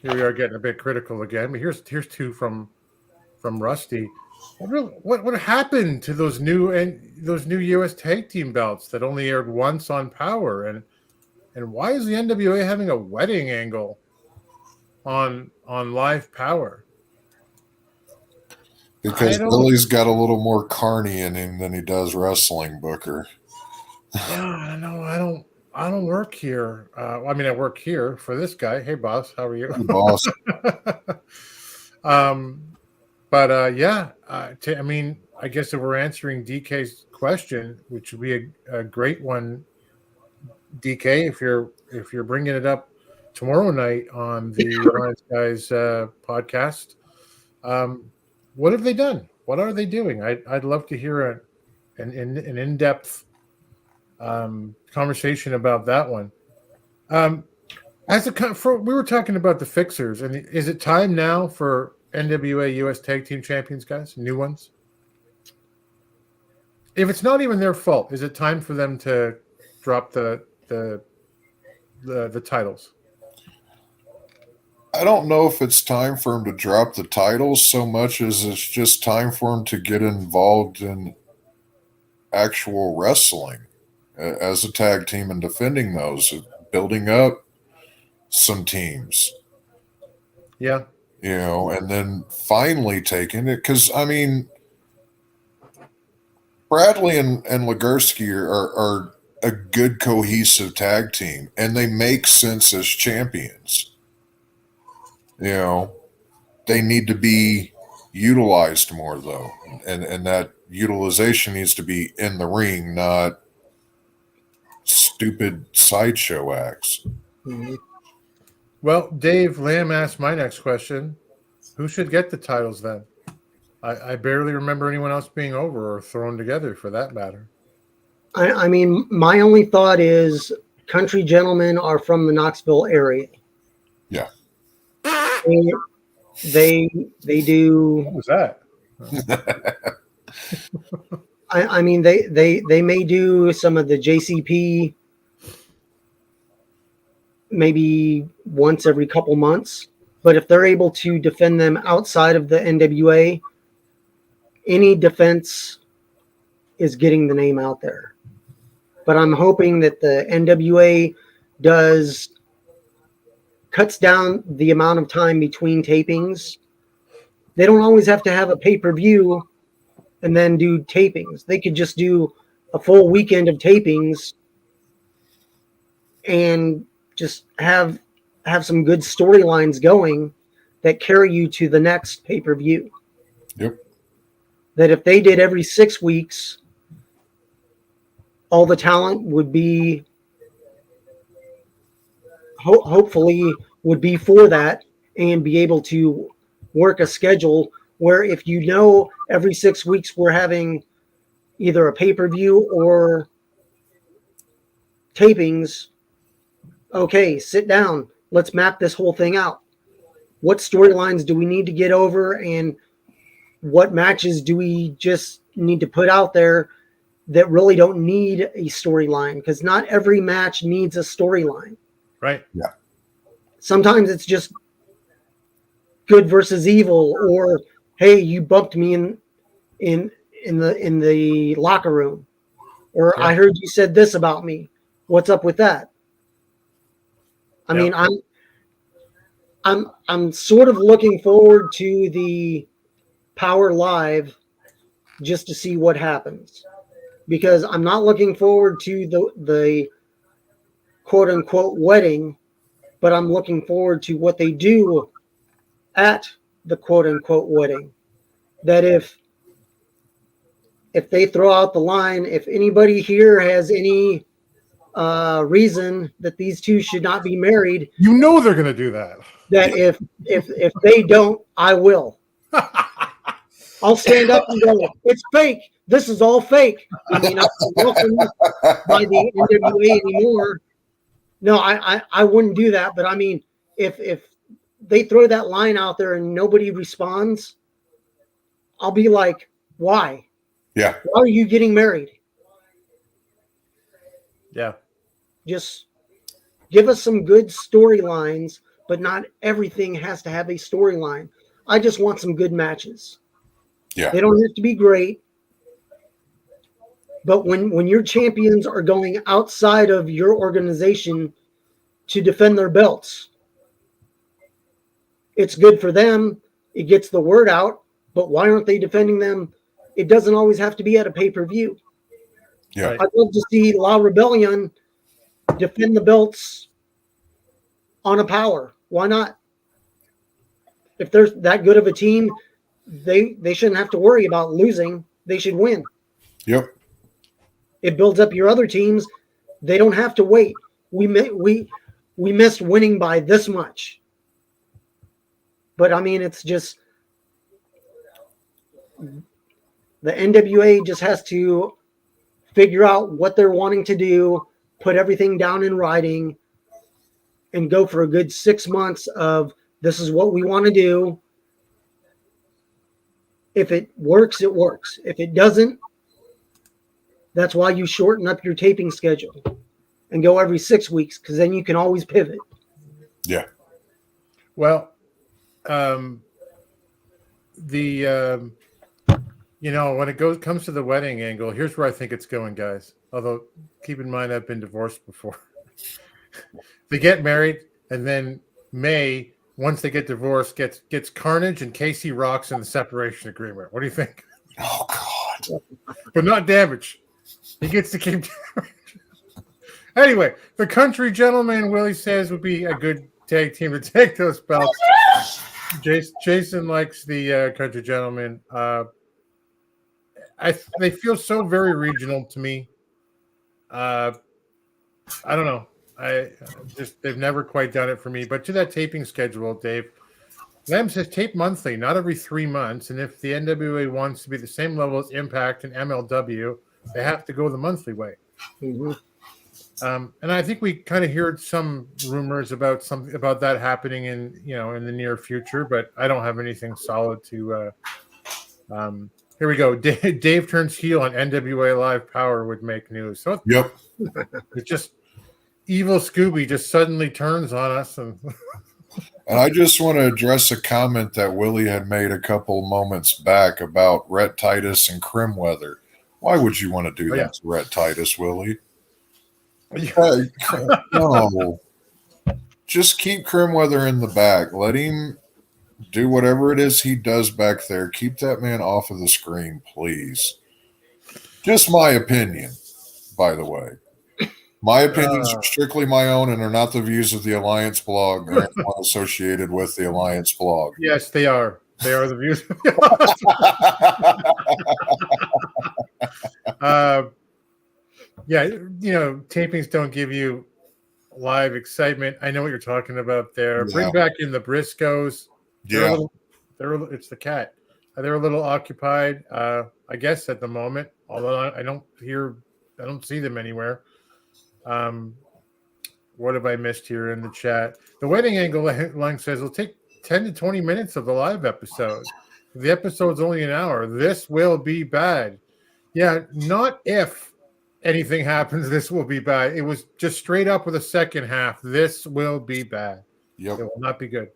here we are getting a bit critical again, but here's two from Rusty. What happened to those new US tag team belts that only aired once on Power, and why is the NWA having a wedding angle on live Power? Because Billy's got a little more carny in him than he does wrestling, Booker. Yeah, I don't work here. I work here for this guy. Hey, boss, how are you? Hey, boss. I guess if we're answering DK's question, which would be a great one, DK, if you're bringing it up tomorrow night on the Alliance Guys podcast, what have they done? What are they doing? I'd love to hear an in-depth conversation about that one. We were talking about the fixers, and is it time now for NWA US Tag Team Champions, guys, new ones? If it's not even their fault, is it time for them to drop the titles? I don't know if it's time for him to drop the titles so much as it's just time for him to get involved in actual wrestling as a tag team and defending those, building up some teams. Yeah. And then finally taking it, because, Bradley and Legursky are a good cohesive tag team, and they make sense as champions. They need to be utilized more, though, and that utilization needs to be in the ring, not stupid sideshow acts. Mm-hmm. Well, Dave Lamb asked my next question. Who should get the titles then? I barely remember anyone else being over or thrown together, for that matter. My only thought is Country Gentlemen are from the Knoxville area. Yeah. They do. What was that? I mean, they may do some of the JCP maybe once every couple months, but if they're able to defend them outside of the NWA, any defense is getting the name out there. But I'm hoping that the NWA cuts down the amount of time between tapings. They don't always have to have a pay-per-view and then do tapings. They could just do a full weekend of tapings and just have some good storylines going that carry you to the next pay-per-view. Yep. That if they did every 6 weeks, all the talent would be hopefully would be for that and be able to work a schedule where if you know every 6 weeks we're having either a pay-per-view or tapings, okay, sit down. Let's map this whole thing out. What storylines do we need to get over and what matches do we just need to put out there that really don't need a storyline? Because not every match needs a storyline. Right. Yeah. Sometimes it's just good versus evil, or hey, you bumped me in the locker room, or Yeah. I heard you said this about me. What's up with that? I mean, I'm sort of looking forward to the Power Live just to see what happens, because I'm not looking forward to the quote unquote wedding, but I'm looking forward to what they do at the quote unquote wedding. That if they throw out the line, if anybody here has any reason that these two should not be married, You know they're going to do that. that if they don't, I will. I'll stand up and go, it's fake. This is all fake. I mean, I'm not welcomed by the NWA anymore. No, I wouldn't do that. But I mean, if they throw that line out there and nobody responds, I'll be like, why? Yeah. Why are you getting married? Yeah. Just give us some good storylines, but not everything has to have a storyline. I just want some good matches. Yeah. They don't have to be great. But when your champions are going outside of your organization to defend their belts, it's good for them. It gets the word out. But why aren't they defending them? It doesn't always have to be at a pay-per-view. Yeah. Right. I'd love to see La Rebellion defend the belts on a Power. Why not? If they're that good of a team, they shouldn't have to worry about losing. They should win. Yep. It builds up your other teams. They don't have to wait. We missed winning by this much. But I mean, it's just the NWA just has to figure out what they're wanting to do, put everything down in writing, and go for a good 6 months of this is what we want to do. If it works, it works. If it doesn't, that's why you shorten up your taping schedule and go every 6 weeks, because then you can always pivot. Yeah. Well, when it comes to the wedding angle, here's where I think it's going, guys. Although, keep in mind, I've been divorced before. They get married, and then May, once they get divorced, gets Carnage and Casey Rocks in the separation agreement. What do you think? Oh God. But not Damage. He gets to keep Damage. Anyway, the Country Gentleman, Willie says, would be a good tag team to take those belts. Jason likes the Country Gentleman. They feel so very regional to me. I don't know. They've never quite done it for me. But to that taping schedule, Dave, Lamb says tape monthly, not every 3 months. And if the NWA wants to be the same level as Impact and MLW, they have to go the monthly way. Mm-hmm. And I think we kind of heard some rumors about something about that happening in the near future, but I don't have anything solid to. Here we go. Dave turns heel on NWA Live Power would make news. So Yep. it's just evil Scooby just suddenly turns on us. And I just want to address a comment that Willie had made a couple moments back about Rhett Titus and Crimweather. Why would you want to do that to Rhett Titus, Willie? No. Just keep Crimweather in the back. Let him do whatever it is he does back there. Keep that man off of the screen, please. Just my opinion, by the way. My opinions are strictly my own and are not the views of the Alliance blog or anyone associated with the Alliance blog. Yes, they are. They are the views. Yeah, tapings don't give you live excitement. I know what you're talking about there. Yeah. Bring back in the Briscoes. Yeah. It's the cat. They're a little occupied, I guess, at the moment. Although I don't see them anywhere. What have I missed here in the chat? The wedding angle line says it'll take 10 to 20 minutes of the live episode. If the episode's only an hour, this will be bad. Yeah, not if anything happens, this will be bad. It was just straight up with a second half. This will be bad. Yep. It will not be good.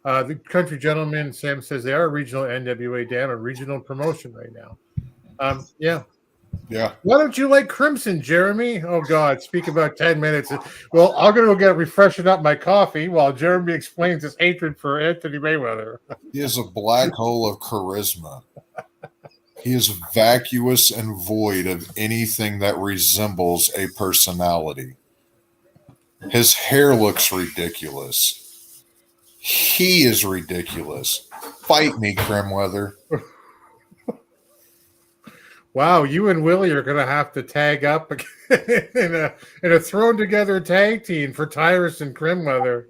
The country gentleman, Sam, says they are a regional NWA Dam, a regional promotion right now. Yeah. Yeah. Why don't you like Crimson, Jeremy? Oh, God. Speak about 10 minutes. Well, I'm going to go refreshing up my coffee while Jeremy explains his hatred for Anthony Mayweather. He is a black hole of charisma. He is vacuous and void of anything that resembles a personality. His hair looks ridiculous. He is ridiculous. Fight me, Crimweather. Wow, you and Willie are going to have to tag up in a thrown together tag team for Tyrus and Crimweather.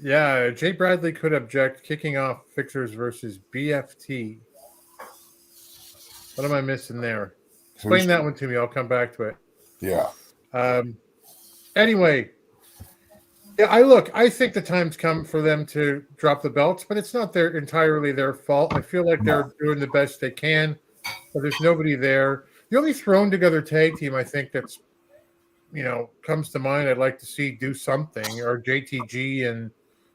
Yeah, Jay Bradley could object kicking off Fixers versus BFT. What am I missing there? Explain that one to me. I'll come back to it. Yeah. Anyway, yeah, I think the time's come for them to drop the belts, but it's not entirely their fault. I feel like they're doing the best they can, but there's nobody there. The only thrown together tag team I think that's comes to mind I'd like to see do something are JTG and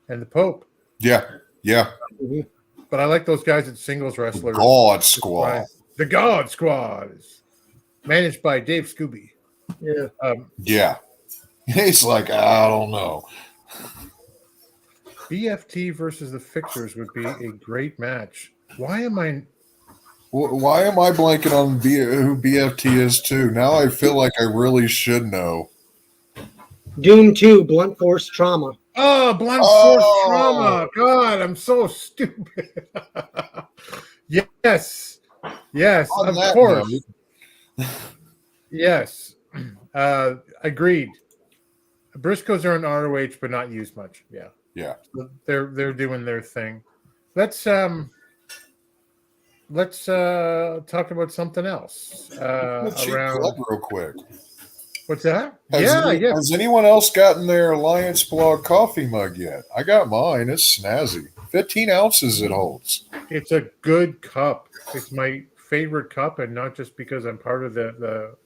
the Pope. Yeah. Yeah. But I like those guys at singles wrestlers. God Squad. The God Squad is managed by Dave Scooby. Yeah. Yeah. He's like, I don't know. BFT versus the Fixers would be a great match. Why am I blanking on who BFT is too? Now I feel like I really should know. Doom 2, Blunt Force Trauma. Oh, Blunt Force Trauma. God, I'm so stupid. Yes. Yes, of course. Yes. Agreed. Briscoes are in ROH, but not used much. Yeah. Yeah. They're doing their thing. Let's talk about something else. Around real quick. What's that? Has anyone else gotten their Alliance blog coffee mug yet? I got mine. It's snazzy. 15 ounces it holds. It's a good cup. It's my favorite cup, and not just because I'm part of the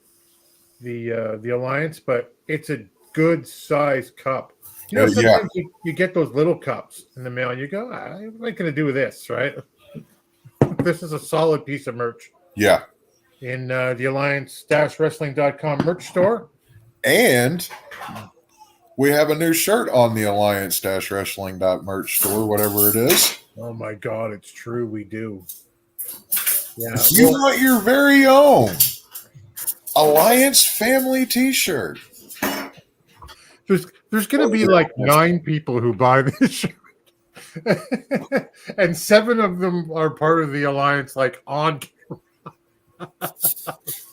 Alliance, but it's a good size cup. Sometimes you get those little cups in the mail, and you go, what am I going to do with this, right? This is a solid piece of merch. Yeah. In the Alliance-Wrestling.com merch store. And we have a new shirt on the Alliance-Wrestling.merch store, whatever it is. Oh, my God, it's true. We do. Yeah. You want your very own Alliance family t-shirt. There's going to be like 9 people who buy this shirt. And 7 of them are part of the Alliance, like on camera.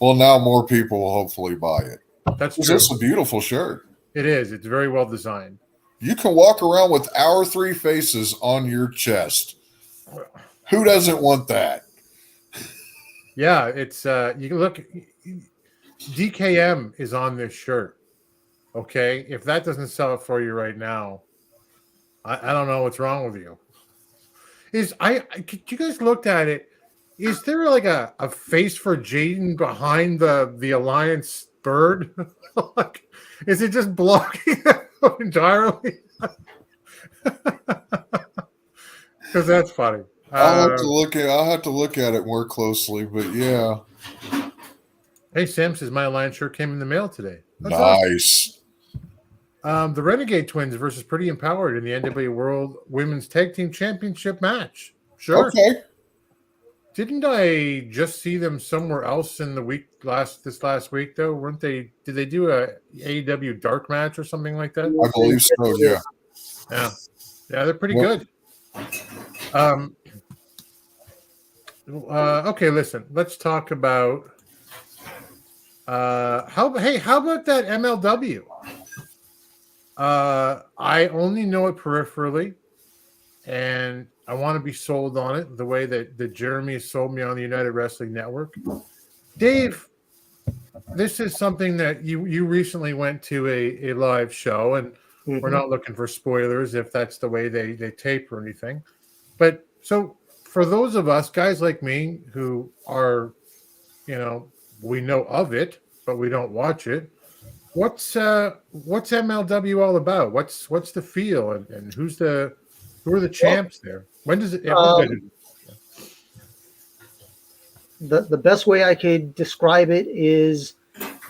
Well, now more people will hopefully buy it. That's true. It's a beautiful shirt. It is. It's very well designed. You can walk around with our 3 faces on your chest. Who doesn't want that? Yeah, it's you look. DKM is on this shirt. Okay, if that doesn't sell it for you right now, I don't know what's wrong with you. You guys looked at it? Is there like a face for Jaden behind the Alliance bird? Like, is it just blocking entirely? Because that's funny. I'll have to look at it more closely, but yeah. Hey, Sam says my Alliance shirt came in the mail today. That's Nice. awesome. The Renegade Twins versus Pretty Empowered in the NWA World Women's Tag Team Championship match. Sure. Okay. Didn't I just see them somewhere else in the this last week though? Weren't they? Did they do a AEW dark match or something like that? I believe so. Yeah. Yeah, they're pretty good. Okay, listen. Let's talk about how about that MLW? I only know it peripherally, and I want to be sold on it the way that Jeremy sold me on the United Wrestling Network. Dave, this is something that you recently went to a live show, and we're not looking for spoilers if that's the way they tape or anything. But so for those of us, guys like me, who are, we know of it, but we don't watch it, what's MLW all about? What's the feel, and who are the champs there? When does it? The best way I could describe it is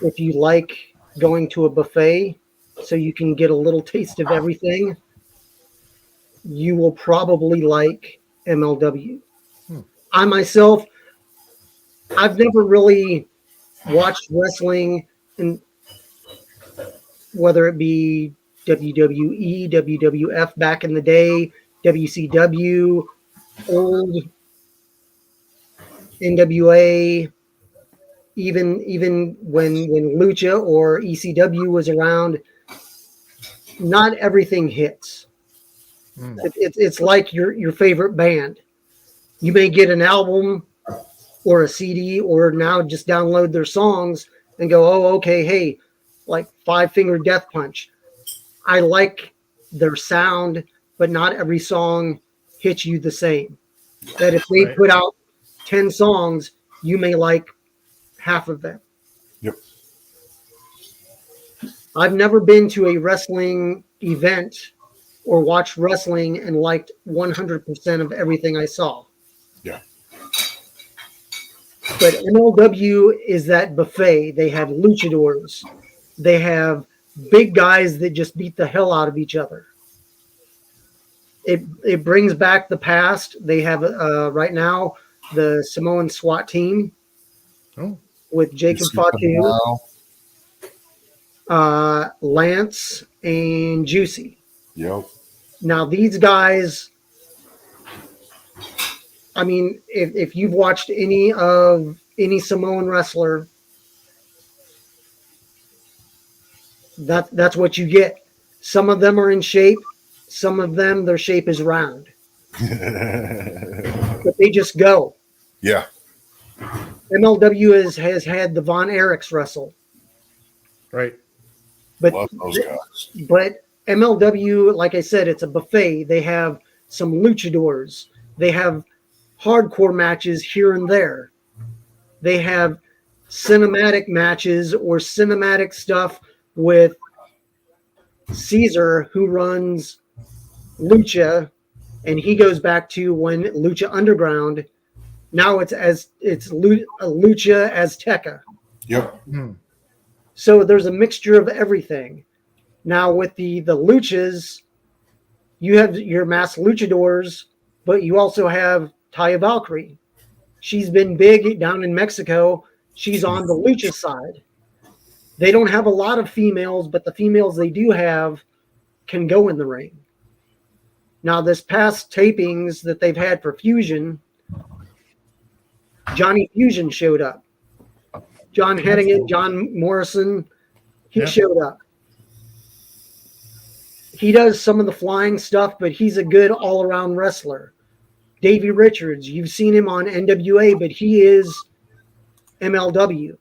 if you like going to a buffet so you can get a little taste of everything, you will probably like MLW. I myself, I've never really watched wrestling, and whether it be WWE, WWF back in the day, WCW, old NWA, even when Lucha or ECW was around, not everything hits. It's like your favorite band. You may get an album or a CD, or now just download their songs and go, oh, okay, hey, like Five Finger Death Punch. I like their sound, but not every song hits you the same. That if they put out 10 songs, you may like half of them. Yep. I've never been to a wrestling event or watched wrestling and liked 100% of everything I saw. Yeah. But MLW is that buffet. They have luchadors. They have big guys that just beat the hell out of each other. It brings back the past. They have right now the Samoan SWAT team with Jacob Fatu, Lance, and Juicy. Yep. Now these guys, I mean, if you've watched any Samoan wrestler, that's what you get. Some of them are in shape. Some of them, their shape is round. But they just go. Yeah. MLW has had the Von Erichs wrestle. Right. But, love those guys. But MLW, like I said, it's a buffet. They have some luchadors. They have hardcore matches here and there. They have cinematic matches or cinematic stuff with Caesar, who runs Lucha, and he goes back to when Lucha Underground. Now it's Lucha Azteca. Yep. So there's a mixture of everything. Now with the Luchas, you have your masked luchadors, but you also have Taya Valkyrie. She's been big down in Mexico. She's on the Lucha side. They don't have a lot of females, but the females they do have can go in the ring. Now, this past tapings that they've had for Fusion, Johnny Fusion showed up. John Hennigan, John Morrison, he showed up. He does some of the flying stuff, but he's a good all-around wrestler. Davey Richards, you've seen him on NWA, but he is MLW.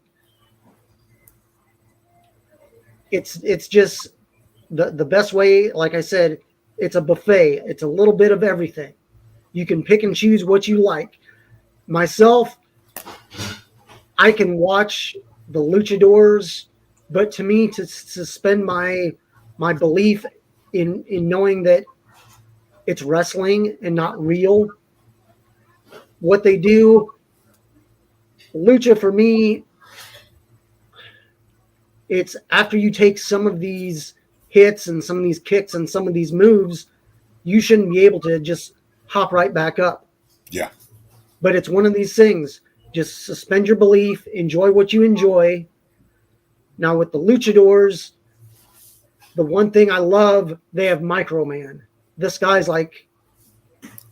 it's just the best way. Like I said, it's a buffet. It's a little bit of everything. You can pick and choose what you like. Myself, I can watch the luchadors, but to me, to suspend my belief in knowing that it's wrestling and not real, what they do, lucha for me, it's after you take some of these hits and some of these kicks and some of these moves, you shouldn't be able to just hop right back up. Yeah. But it's one of these things. Just suspend your belief, enjoy what you enjoy. Now with the luchadors, the one thing I love, they have Microman. This guy's like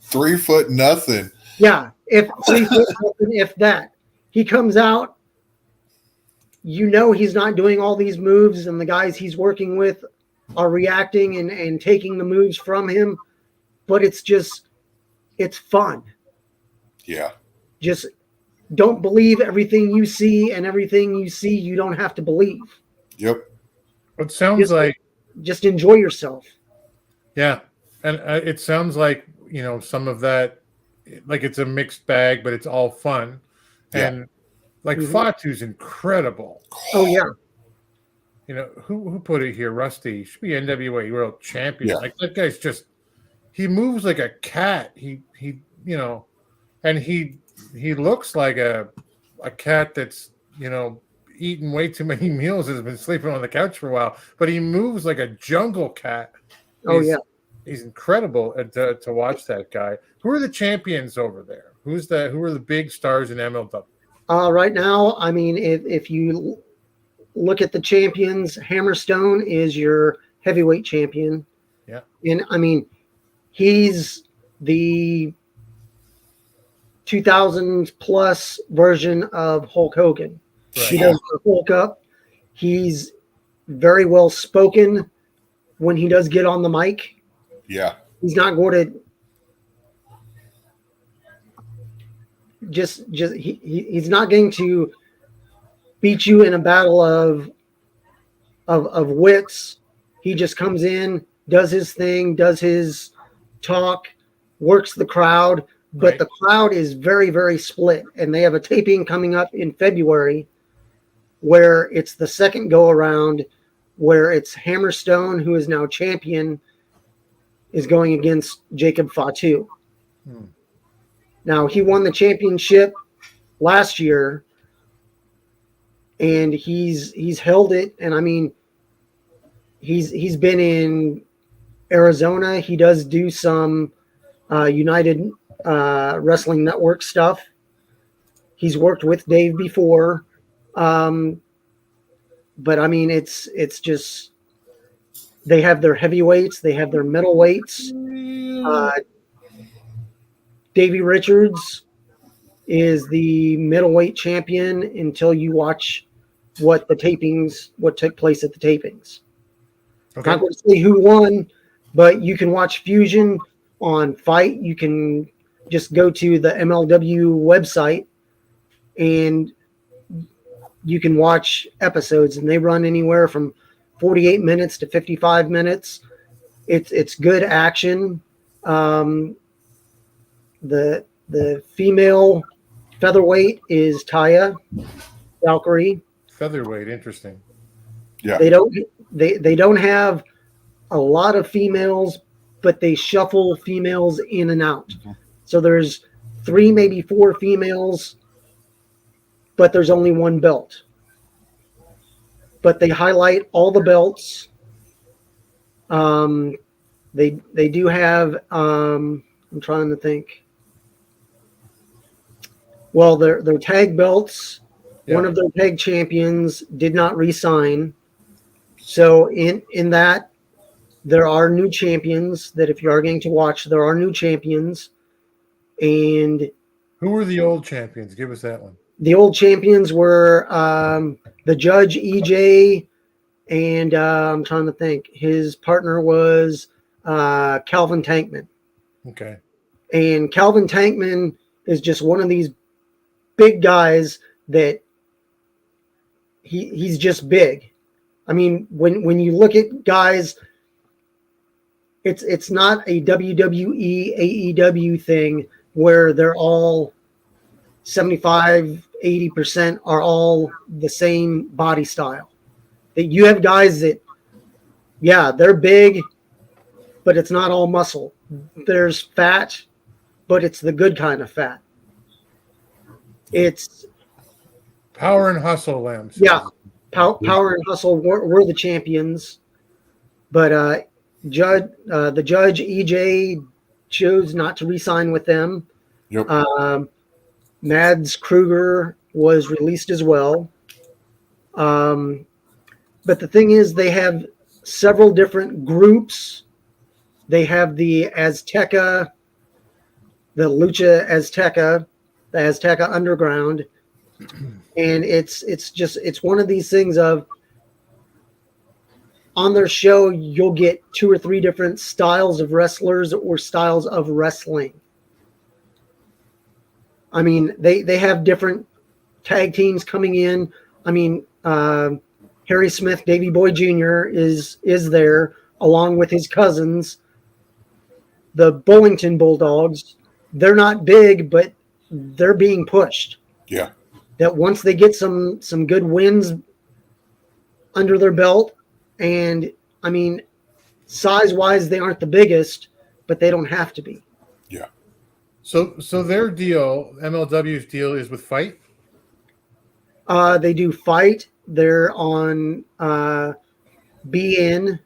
3 foot nothing. Yeah, if 3 foot nothing, if that. He comes out, you know he's not doing all these moves, and the guys he's working with are reacting and taking the moves from him, but it's fun. Yeah. Just don't believe everything you see, and everything you see you don't have to believe. Yep. It sounds like just enjoy yourself. Yeah, and it sounds like some of that, like it's a mixed bag, but it's all fun. Yeah. And like Fatu's incredible. Oh yeah. Who put it here? Rusty. He should be NWA World Champion. Yeah. Like that guy's just, he moves like a cat. He and he looks like a cat that's eaten way too many meals, has been sleeping on the couch for a while, but he moves like a jungle cat. He's incredible to watch that guy. Who are the champions over there? Who are the big stars in MLW? Right now, I mean, if you look at the champions, Hammerstone is your heavyweight champion. Yeah. And I mean, he's the 2000 plus version of Hulk Hogan. Right. He does the Hulk up. He's very well spoken when he does get on the mic. Yeah. He's not going to he's not going to beat you in a battle of wits. He just comes in, does his thing, does his talk, works the crowd, but Right. the crowd is very, very split. And they have a taping coming up in February where it's the second go around, where it's Hammerstone, who is now champion, is going against Jacob Fatu. Now, he won the championship last year, and he's held it. And I mean, he's been in Arizona. He does do some United Wrestling Network stuff. He's worked with Dave before, but I mean, it's just they have their heavyweights, they have their middleweights. Davey Richards is the middleweight champion until you watch what took place at the tapings. Okay. I'm not going to say who won, but you can watch Fusion on Fight. You can just go to the MLW website and you can watch episodes, and they run anywhere from 48 minutes to 55 minutes. It's good action. The female featherweight is Taya Valkyrie. Featherweight, interesting. Yeah. They don't have a lot of females, but they shuffle females in and out. Mm-hmm. So there's 3, maybe 4 females, but there's only one belt. But they highlight all the belts. They do have I'm trying to think. Well, their tag belts, Yeah. one of their tag champions did not re-sign. So in that, there are new champions that if you are going to watch, there are new champions. And Who were the old champions? Give us that one. the old champions were the Judge EJ, and I'm trying to think. His partner was Calvin Tankman. Okay. And Calvin Tankman is just one of these big guys that he's just big. I mean, when you look at guys, it's not a WWE, AEW thing where they're all 75, 80% are all the same body style. That you have guys that, yeah, they're big, but it's not all muscle. There's fat, but it's the good kind of fat. It's Power and hustle, Lambs. yeah, power and hustle. We're the champions, but the judge EJ chose not to re-sign with them. Yep. Mads Kruger was released as well. But the thing is, they have several different groups. They have the Azteca, the Lucha Azteca, the Azteca Underground, and it's one of these things of, on their show you'll get 2 or 3 different styles of wrestlers or styles of wrestling. I mean, they have different tag teams coming in. I mean, Harry Smith, Davey Boy Jr. is there along with his cousins, the Bullington Bulldogs. They're not big, but they're being pushed. Yeah. That once they get some good wins under their belt, and I mean, size-wise, they aren't the biggest, but they don't have to be. Yeah. So their deal, MLW's deal, is with Fight? They do Fight. They're on BN.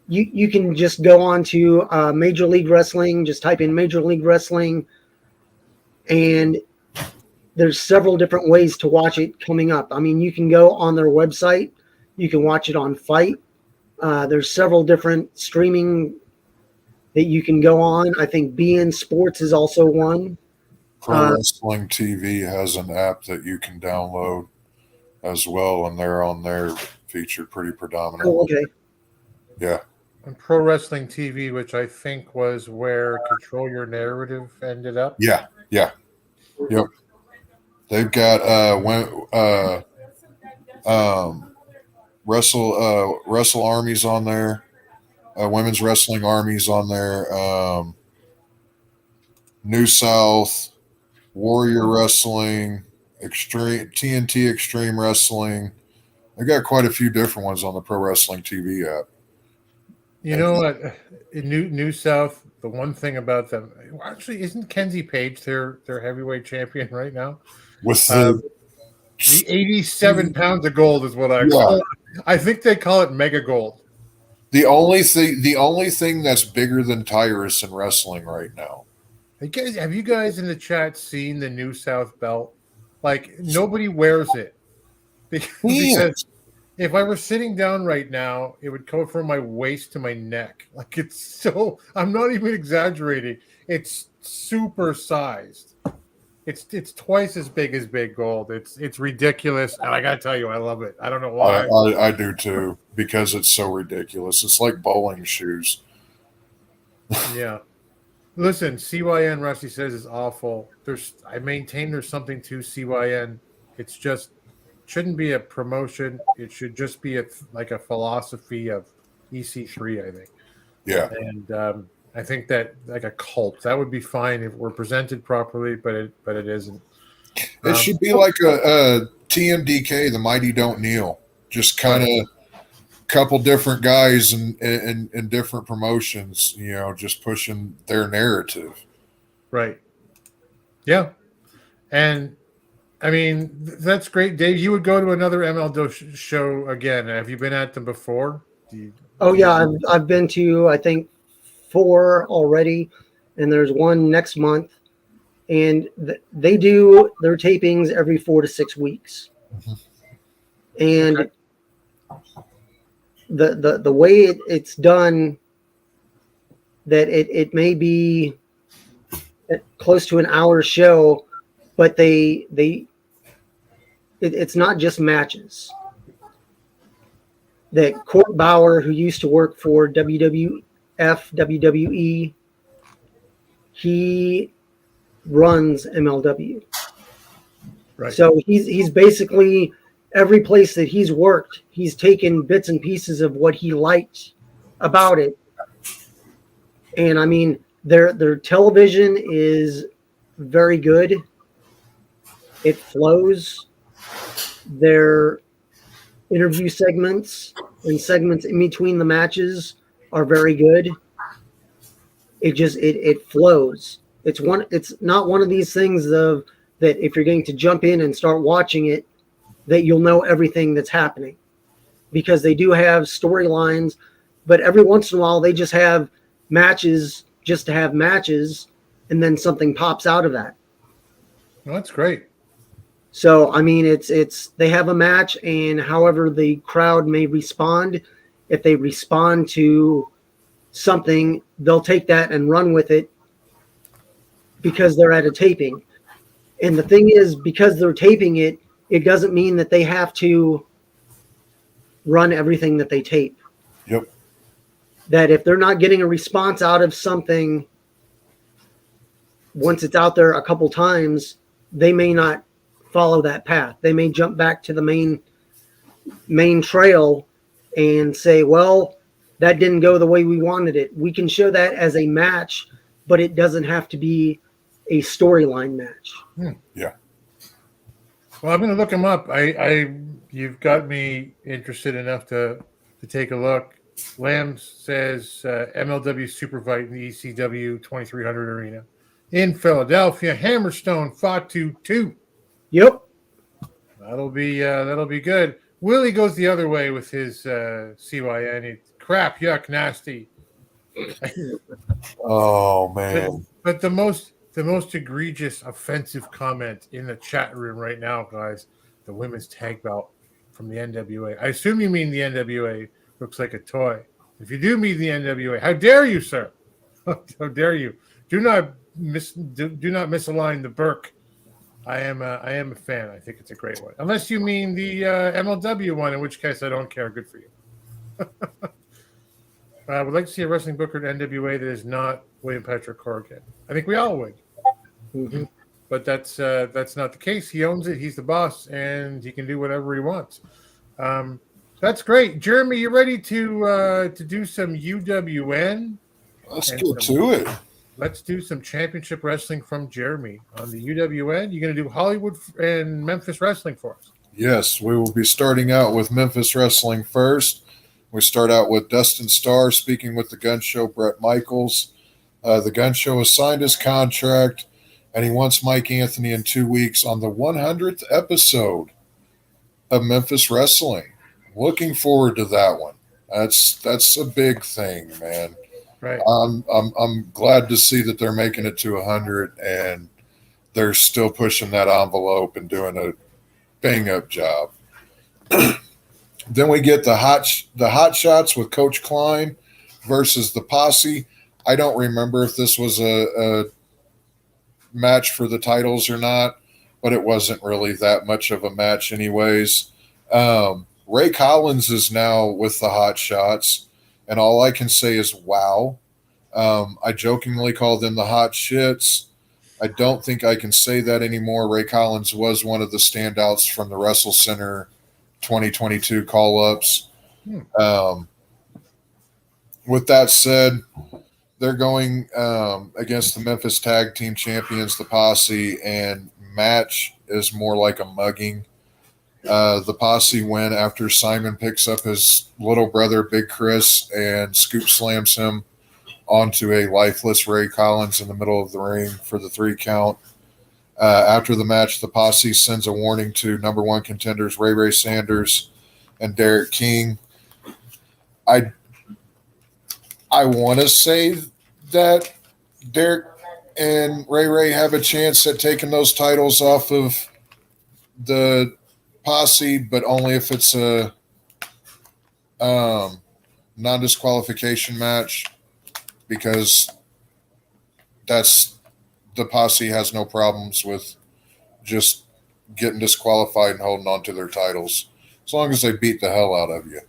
You can just go on to Major League Wrestling, just type in Major League Wrestling, and there's several different ways to watch it coming up. I mean, you can go on their website. You can watch it on Fight. There's several different streaming that you can go on. I think BN Sports is also one. Pro Wrestling TV has an app that you can download as well, and they're on there featured pretty predominantly. Oh, okay. Yeah. And Pro Wrestling TV, which I think was where Control Your Narrative ended up. Yeah. Yeah. Yep. They've got Wrestle Armies on there, Women's Wrestling Armies on there, New South, Warrior Wrestling, Extreme TNT Extreme Wrestling. They got quite a few different ones on the Pro Wrestling TV app. You know what? In New South, the one thing about them, actually, isn't Kenzie Page their heavyweight champion right now? With the 87 pounds of gold is what I call it. I think they call it mega gold. The only thing that's bigger than Tyrus in wrestling right now. Hey guys, have you guys in the chat seen the New South belt? Like, nobody wears it. Because if I were sitting down right now, it would go from my waist to my neck. Like, it's so, I'm not even exaggerating. It's super sized. It's twice as big as Big Gold. It's ridiculous, and I gotta tell you, I love it. I don't know why. I do too, because it's so ridiculous. It's like bowling shoes. Yeah. Listen, CYN, Rusty says, is awful. I maintain there's something to CYN. It's just shouldn't be a promotion. It should just be like a philosophy of EC3, I think. Yeah. And I think that like a cult, that would be fine if we're presented properly, but it isn't. It should be like a TMDK, the Mighty Don't Kneel. Just kind of couple different guys in different promotions, just pushing their narrative. Right. Yeah. And I mean, that's great. Dave, you would go to another MLW show again. Have you been at them before? Oh yeah, I've been to, I think, 4 already, and there's one next month, and they do their tapings every 4 to 6 weeks. And the way it's done, that it may be close to an hour show, but it's not just matches. That Court Bauer, who used to work for WWE, he runs MLW. Right. So he's basically every place that he's worked, he's taken bits and pieces of what he liked about it. And I mean, their television is very good. It flows. Their interview segments and segments in between the matches are very good. It flows. It's not one of these things of that if you're going to jump in and start watching it, that you'll know everything that's happening, because they do have storylines, but every once in a while they just have matches just to have matches, and then something pops out of that. Well, that's great. So I mean, it's they have a match, and however the crowd may respond, if they respond to something, they'll take that and run with it because they're at a taping. And the thing is, because they're taping it, it doesn't mean that they have to run everything that they tape. Yep. That if they're not getting a response out of something, once it's out there a couple times, they may not follow that path. They may jump back to the main trail and say, well, that didn't go the way we wanted it. We can show that as a match, but it doesn't have to be a storyline match. Yeah. Well, I'm going to look them up. You've got me interested enough to take a look. Lamb says MLW Superfight in the ECW 2300 Arena in Philadelphia. Hammerstone Fatu 2. Yep. That'll be good. Willie goes the other way with his CYN. Crap, yuck, nasty. Oh man. But the most egregious, offensive comment in the chat room right now, guys, the women's tag belt from the NWA. I assume you mean the NWA looks like a toy. If you do mean the NWA, how dare you, sir? How dare you? Do not misalign the Burke. I am a fan. I think it's a great one. Unless you mean the MLW one, in which case I don't care. Good for you. I would like to see a wrestling booker at NWA that is not William Patrick Corrigan. I think we all would. Mm-hmm. But that's not the case. He owns it. He's the boss, and he can do whatever he wants. That's great. Jeremy, you ready to do some UWN? Let's get to it. Let's do some championship wrestling from Jeremy on the UWN. You're going to do Hollywood and Memphis wrestling for us. Yes, we will be starting out with Memphis wrestling first. We start out with Dustin Starr speaking with the Gun Show, Brett Michaels. The Gun Show has signed his contract, and he wants Mike Anthony in 2 weeks on the 100th episode of Memphis Wrestling. Looking forward to that one. That's a big thing, man. Right. I'm glad to see that they're making it to 100 and they're still pushing that envelope and doing a bang-up job. Then we get the hot shots with Coach Klein versus the Posse. I don't remember if this was a match for the titles or not, but it wasn't really that much of a match anyways. Ray Collins is now with the hot shots, and all I can say is wow. I jokingly call them the hot shits. I don't think I can say that anymore. Ray Collins was one of the standouts from the Wrestle Center 2022 call-ups. With that said, they're going against the Memphis Tag Team Champions, the Posse, and match is more like a mugging. The Posse win after Simon picks up his little brother, Big Chris, and scoop slams him onto a lifeless Ray Collins in the middle of the ring for the 3 count. After the match, the Posse sends a warning to number 1 contenders Ray Sanders and Derek King. I want to say that Derek and Ray have a chance at taking those titles off of the Posse, but only if it's a non-disqualification match, because the Posse has no problems with just getting disqualified and holding on to their titles, as long as they beat the hell out of you.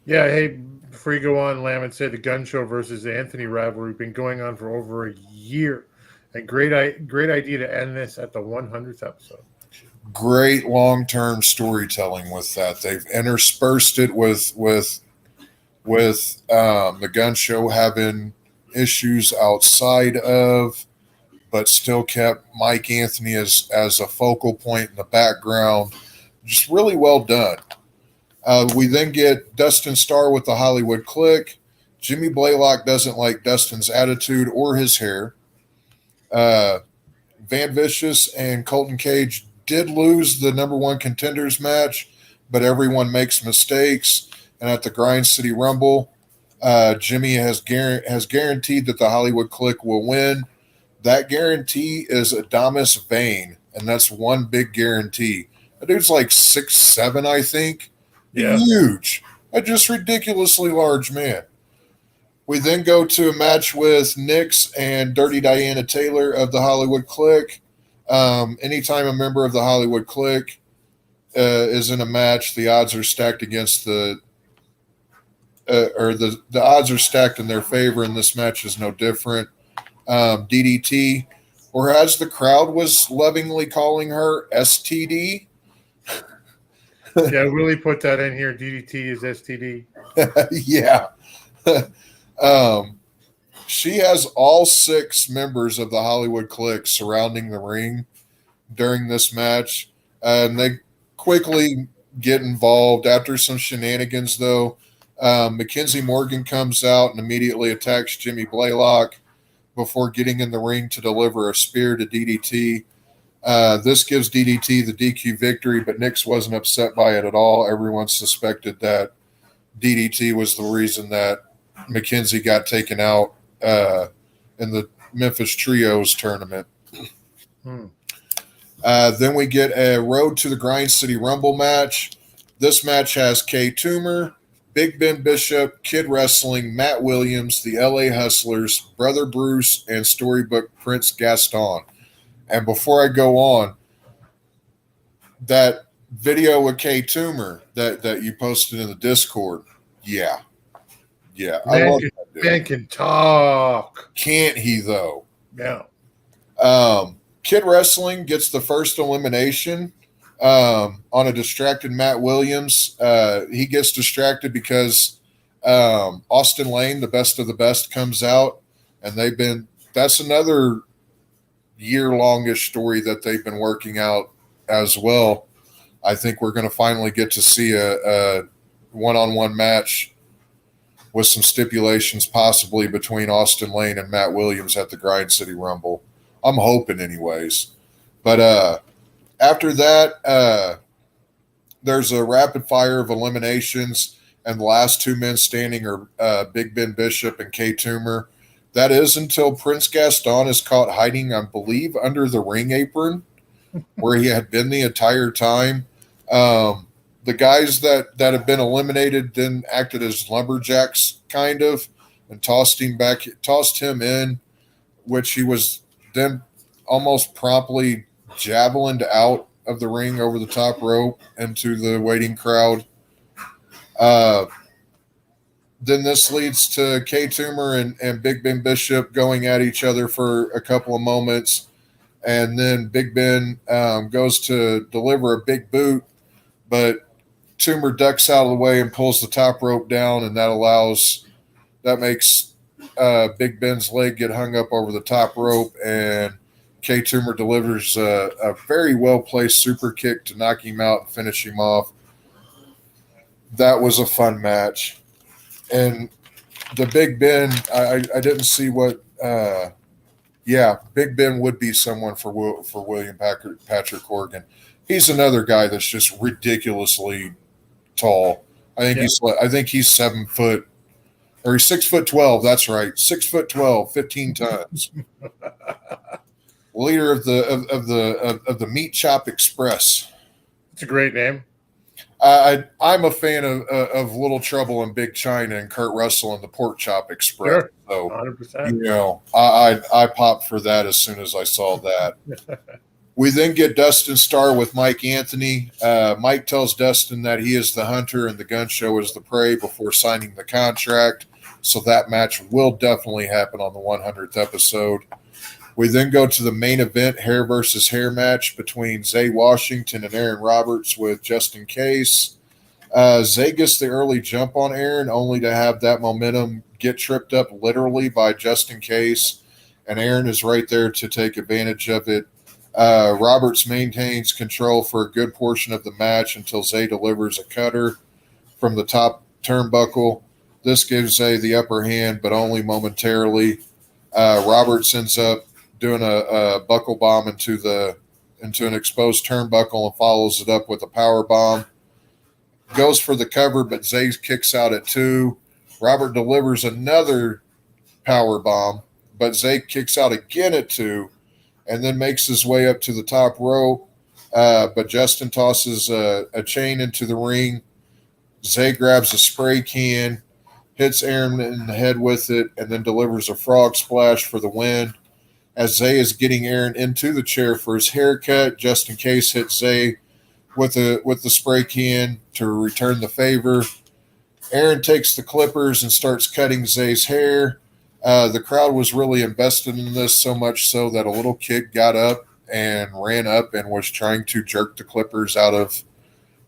Yeah, hey, before you go on, Lamb, and say the Gun Show versus Anthony rivalry been going on for over a year. A great idea to end this at the 100th episode. great long-term storytelling with that. They've interspersed it with the gun show having issues outside of, but still kept Mike Anthony as a focal point in the background. Just really well done. We then get Dustin Starr with the Hollywood Clique. Jimmy Blaylock doesn't like Dustin's attitude or his hair. Van Vicious and Colton Cage did lose the number one contenders match, but everyone makes mistakes. And at the Grind City Rumble, Jimmy has guaranteed that the Hollywood Clique will win. That guarantee is Adamas Vane, and that's one big guarantee. That dude's like 6'7", I think. Yeah. Huge. A just ridiculously large man. We then go to a match with Nyx and Dirty Diana Taylor of the Hollywood Clique. Anytime a member of the Hollywood Clique is in a match, the odds are stacked against the odds are stacked in their favor, and this match is no different. DDT, or as the crowd was lovingly calling her, STD. Yeah, Willie put that in here. DDT is STD. Yeah. She has all 6 members of the Hollywood Clique surrounding the ring during this match. And they quickly get involved. After some shenanigans, though, Mackenzie Morgan comes out and immediately attacks Jimmy Blaylock before getting in the ring to deliver a spear to DDT. This gives DDT the DQ victory, but Nyx wasn't upset by it at all. Everyone suspected that DDT was the reason that Mackenzie got taken out in the Memphis Trios tournament. Then we get a Road to the Grind City Rumble match. This match has Kay Toomer, Big Ben Bishop, Kid Wrestling, Matt Williams, the LA Hustlers, Brother Bruce, and Storybook Prince Gaston. And before I go on, that video with Kay Toomer that you posted in the Discord, yeah. I love that dude. Man can talk. Can't he, though? Yeah. Kid Wrestling gets the first elimination on a distracted Matt Williams. He gets distracted because Austin Lane, the best of the best, comes out, and that's another year-longish story that they've been working out as well. I think we're going to finally get to see a one-on-one match with some stipulations possibly between Austin Lane and Matt Williams at the Grind City Rumble. I'm hoping anyways. But after that, there's a rapid fire of eliminations, and the last 2 men standing are Big Ben Bishop and Kay Toomer. That is until Prince Gaston is caught hiding, I believe, under the ring apron where he had been the entire time. The guys that have been eliminated then acted as lumberjacks, kind of, and tossed him in, which he was then almost promptly javelined out of the ring over the top rope into the waiting crowd. Then this leads to Kay Toomer and Big Ben Bishop going at each other for a couple of moments. And then Big Ben goes to deliver a big boot, but Toomer ducks out of the way and pulls the top rope down, and that makes Big Ben's leg get hung up over the top rope, and Kay Toomer delivers a very well-placed super kick to knock him out and finish him off. That was a fun match. And the Big Ben, I didn't see what Big Ben would be someone for William Patrick Corgan. He's another guy that's just ridiculously tall. I think he's 7 foot, or he's 6'12". That's right, 6'12", 15 tons. Leader of the Meat Chop Express. It's a great name. I'm a fan of Little Trouble in Big China and Kurt Russell and the Pork Chop Express. Sure. So 100%. I popped for that as soon as I saw that. We then get Dustin Starr with Mike Anthony. Mike tells Dustin that he is the hunter and the gun show is the prey before signing the contract. So that match will definitely happen on the 100th episode. We then go to the main event, hair versus hair match between Zay Washington and Aaron Roberts with Justin Case. Zay gets the early jump on Aaron, only to have that momentum get tripped up literally by Justin Case, and Aaron is right there to take advantage of it. Roberts maintains control for a good portion of the match until Zay delivers a cutter from the top turnbuckle. This gives Zay the upper hand, but only momentarily. Roberts ends up doing a buckle bomb into an exposed turnbuckle and follows it up with a power bomb. Goes for the cover, but Zay kicks out at 2. Robert delivers another power bomb, but Zay kicks out again at 2, and then makes his way up to the top rope. But Justin tosses a chain into the ring. Zay grabs a spray can, hits Aaron in the head with it, and then delivers a frog splash for the win. As Zay is getting Aaron into the chair for his haircut, Justin Case hits Zay with the spray can to return the favor. Aaron takes the clippers and starts cutting Zay's hair. The crowd was really invested in this, so much so that a little kid got up and ran up and was trying to jerk the clippers out of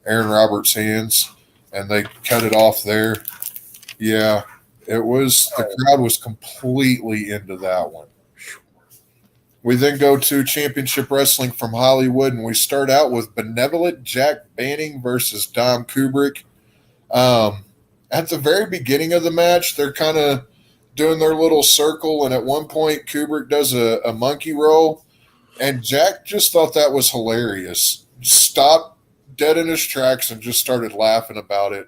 Aaron Roberts' hands, and they cut it off there. Yeah, the crowd was completely into that one. We then go to Championship Wrestling from Hollywood, and we start out with Benevolent Jack Banning versus Dom Kubrick. At the very beginning of the match, they're kind of doing their little circle, and at one point, Kubrick does a monkey roll, and Jack just thought that was hilarious. Stopped dead in his tracks and just started laughing about it.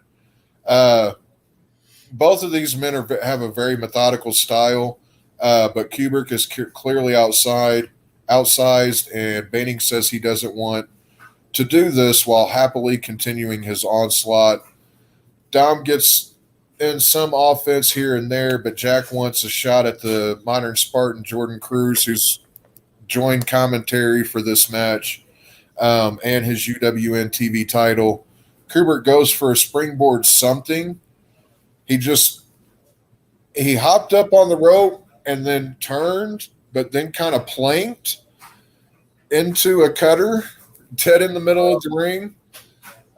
Both of these men have a very methodical style. But Kubrick is clearly outsized, and Banning says he doesn't want to do this while happily continuing his onslaught. Dom gets in some offense here and there, but Jack wants a shot at the modern Spartan Jordan Cruz, who's joined commentary for this match, and his UWN TV title. Kubrick goes for a springboard something. He hopped up on the rope and then turned, but then kind of planked into a cutter dead in the middle of the ring.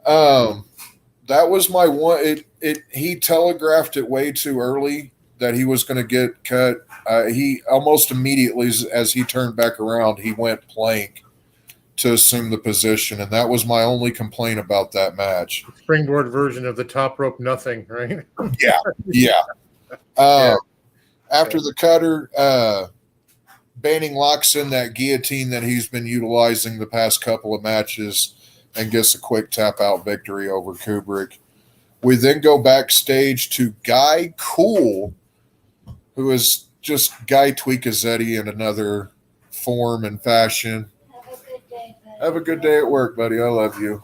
That was my one. He telegraphed it way too early that he was going to get cut. He almost immediately, as he turned back around, he went plank to assume the position, and that was my only complaint about that match. Springboard version of the top rope nothing, right? Yeah. After the cutter, Banning locks in that guillotine that he's been utilizing the past couple of matches and gets a quick tap-out victory over Kubrick. We then go backstage to Guy Cool, who is just Guy Tweakazetti in another form and fashion. Have a good day at work, buddy. I love you.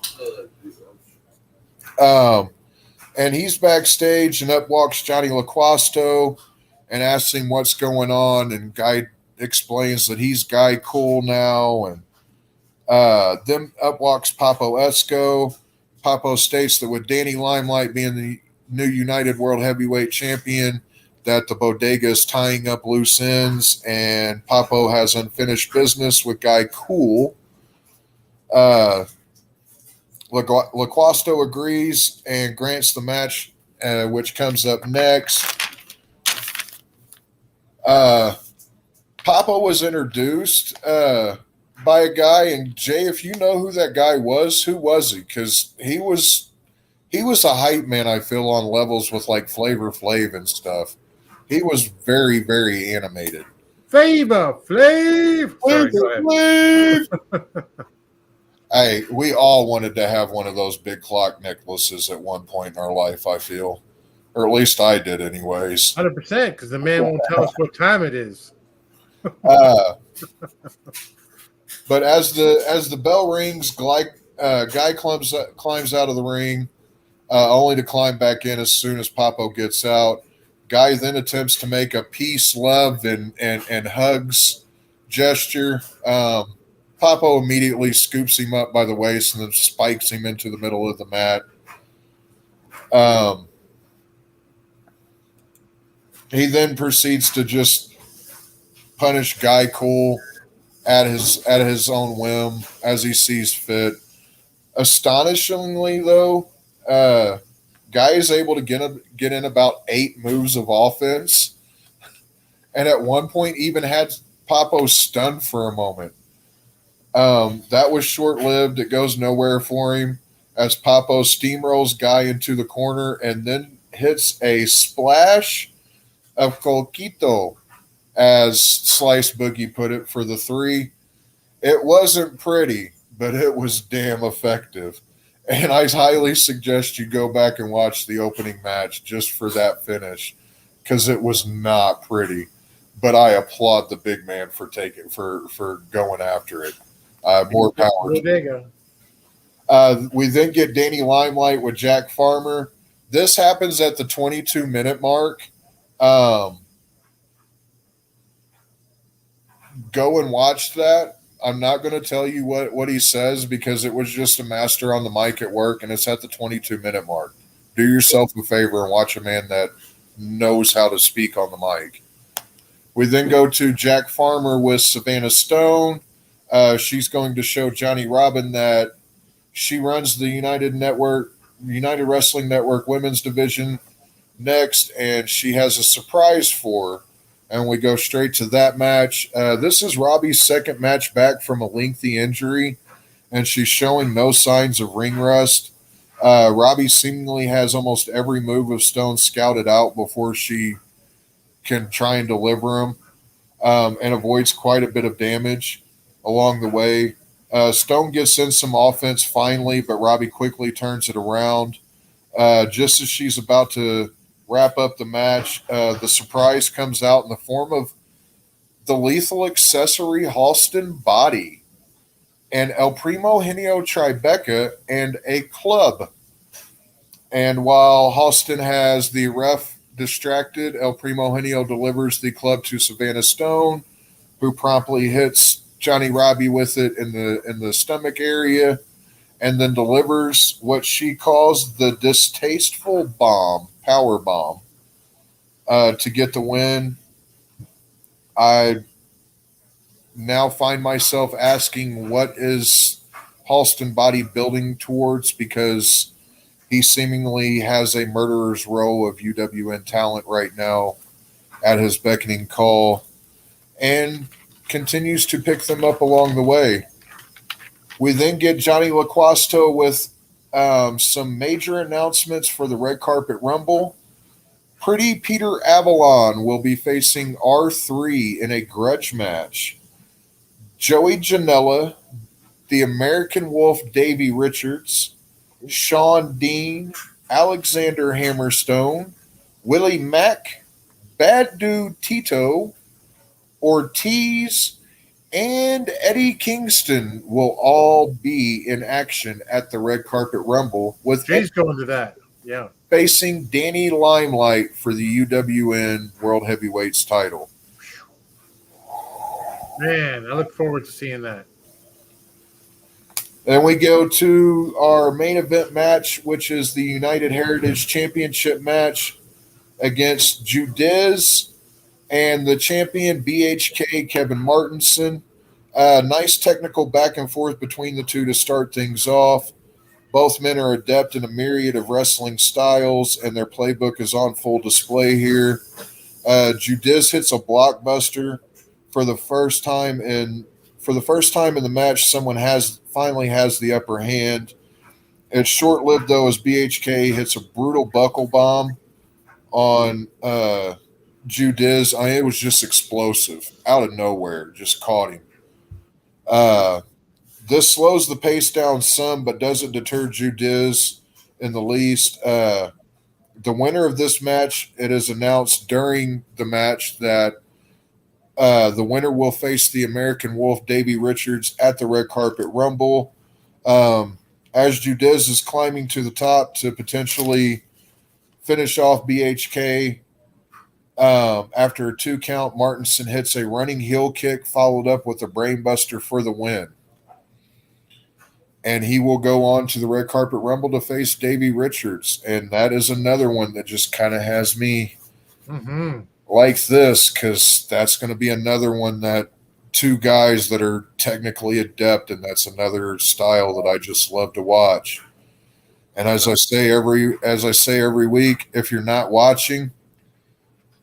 And he's backstage, and up walks Johnny LaQuasto and asks him what's going on, and Guy explains that he's Guy Cool now, and then up walks Papo Esco. Papo states that with Danny Limelight being the new United World Heavyweight Champion, that the bodega is tying up loose ends, and Papo has unfinished business with Guy Cool. LaQuasto agrees and grants the match, which comes up next. Papa was introduced by a guy, and Jay, if you know who that guy was, who was he? Because he was a hype man, I feel, on levels with like Flavor Flav and stuff. He was very, very animated. Flavor Flav! Hey, we all wanted to have one of those big clock necklaces at one point in our life, I feel. Or at least I did anyways. 100%, because the man won't tell us what time it is. But as the bell rings, Guy climbs out of the ring, only to climb back in as soon as Papo gets out. Guy then attempts to make a peace, love, and hugs gesture. Papo immediately scoops him up by the waist and then spikes him into the middle of the mat. He then proceeds to just punish Guy Cool at his own whim as he sees fit. Astonishingly, though, Guy is able to get in about 8 moves of offense, and at one point even had Papo stunned for a moment. That was short-lived. It goes nowhere for him as Papo steamrolls Guy into the corner and then hits a splash of Coquito, as Slice Boogie put it, for the 3. It wasn't pretty, but it was damn effective. And I highly suggest you go back and watch the opening match just for that finish, because it was not pretty. But I applaud the big man for going after it. More power. We then get Danny Limelight with Jack Farmer. This happens at the 22-minute mark. Go and watch that. I'm not going to tell you what he says because it was just a master on the mic at work, and it's at the 22-minute mark. Do yourself a favor and watch a man that knows how to speak on the mic. We then go to Jack Farmer with Savannah Stone. She's going to show Johnny Robin that she runs the United Wrestling Network Women's Division next, and she has a surprise for her. And we go straight to that match. This is Robbie's second match back from a lengthy injury, and she's showing no signs of ring rust. Robbie seemingly has almost every move of Stone scouted out before she can try and deliver them, and avoids quite a bit of damage along the way. Stone gets in some offense finally, but Robbie quickly turns it around. Just as she's about to wrap up the match, the surprise comes out in the form of the Lethal Accessory Halston Body and El Primo Henio Tribeca and a club. And while Halston has the ref distracted, El Primo Henio delivers the club to Savannah Stone, who promptly hits Johnny Robbie with it in the stomach area, and then delivers what she calls the distasteful bomb, power bomb, to get the win. I now find myself asking, what is Halston Body building towards? Because he seemingly has a murderer's row of UWN talent right now at his beckoning call, and continues to pick them up along the way. We then get Johnny LaQuasto with some major announcements for the Red Carpet Rumble. Pretty Peter Avalon will be facing R3 in a grudge match. Joey Janela, the American Wolf Davey Richards, Sean Dean, Alexander Hammerstone, Willie Mack, Bad Dude Tito, Ortiz, and Eddie Kingston will all be in action at the Red Carpet Rumble, with Jay's going to that. Yeah. Facing Danny Limelight for the UWN World Heavyweights title. Man, I look forward to seeing that. Then we go to our main event match, which is the United Heritage Championship match against Judiz and the champion BHK Kevin Martinson. Nice technical back and forth between the two to start things off. Both men are adept in a myriad of wrestling styles, and their playbook is on full display here. Judiz hits a blockbuster for the first time in the match. Someone finally has the upper hand. It's short-lived though, as BHK hits a brutal buckle bomb on Judiz. It was just explosive out of nowhere, just caught him. This slows the pace down some, but doesn't deter Judiz in the least. The winner of this match, it is announced during the match that the winner will face the American Wolf Davey Richards at the Red Carpet Rumble. As Judiz is climbing to the top to potentially finish off BHK, after a 2 count, Martinson hits a running heel kick followed up with a brainbuster for the win. And he will go on to the Red Carpet Rumble to face Davey Richards. And that is another one that just kind of has me like this because that's going to be another one that two guys that are technically adept, and that's another style that I just love to watch. And as I say every week, if you're not watching,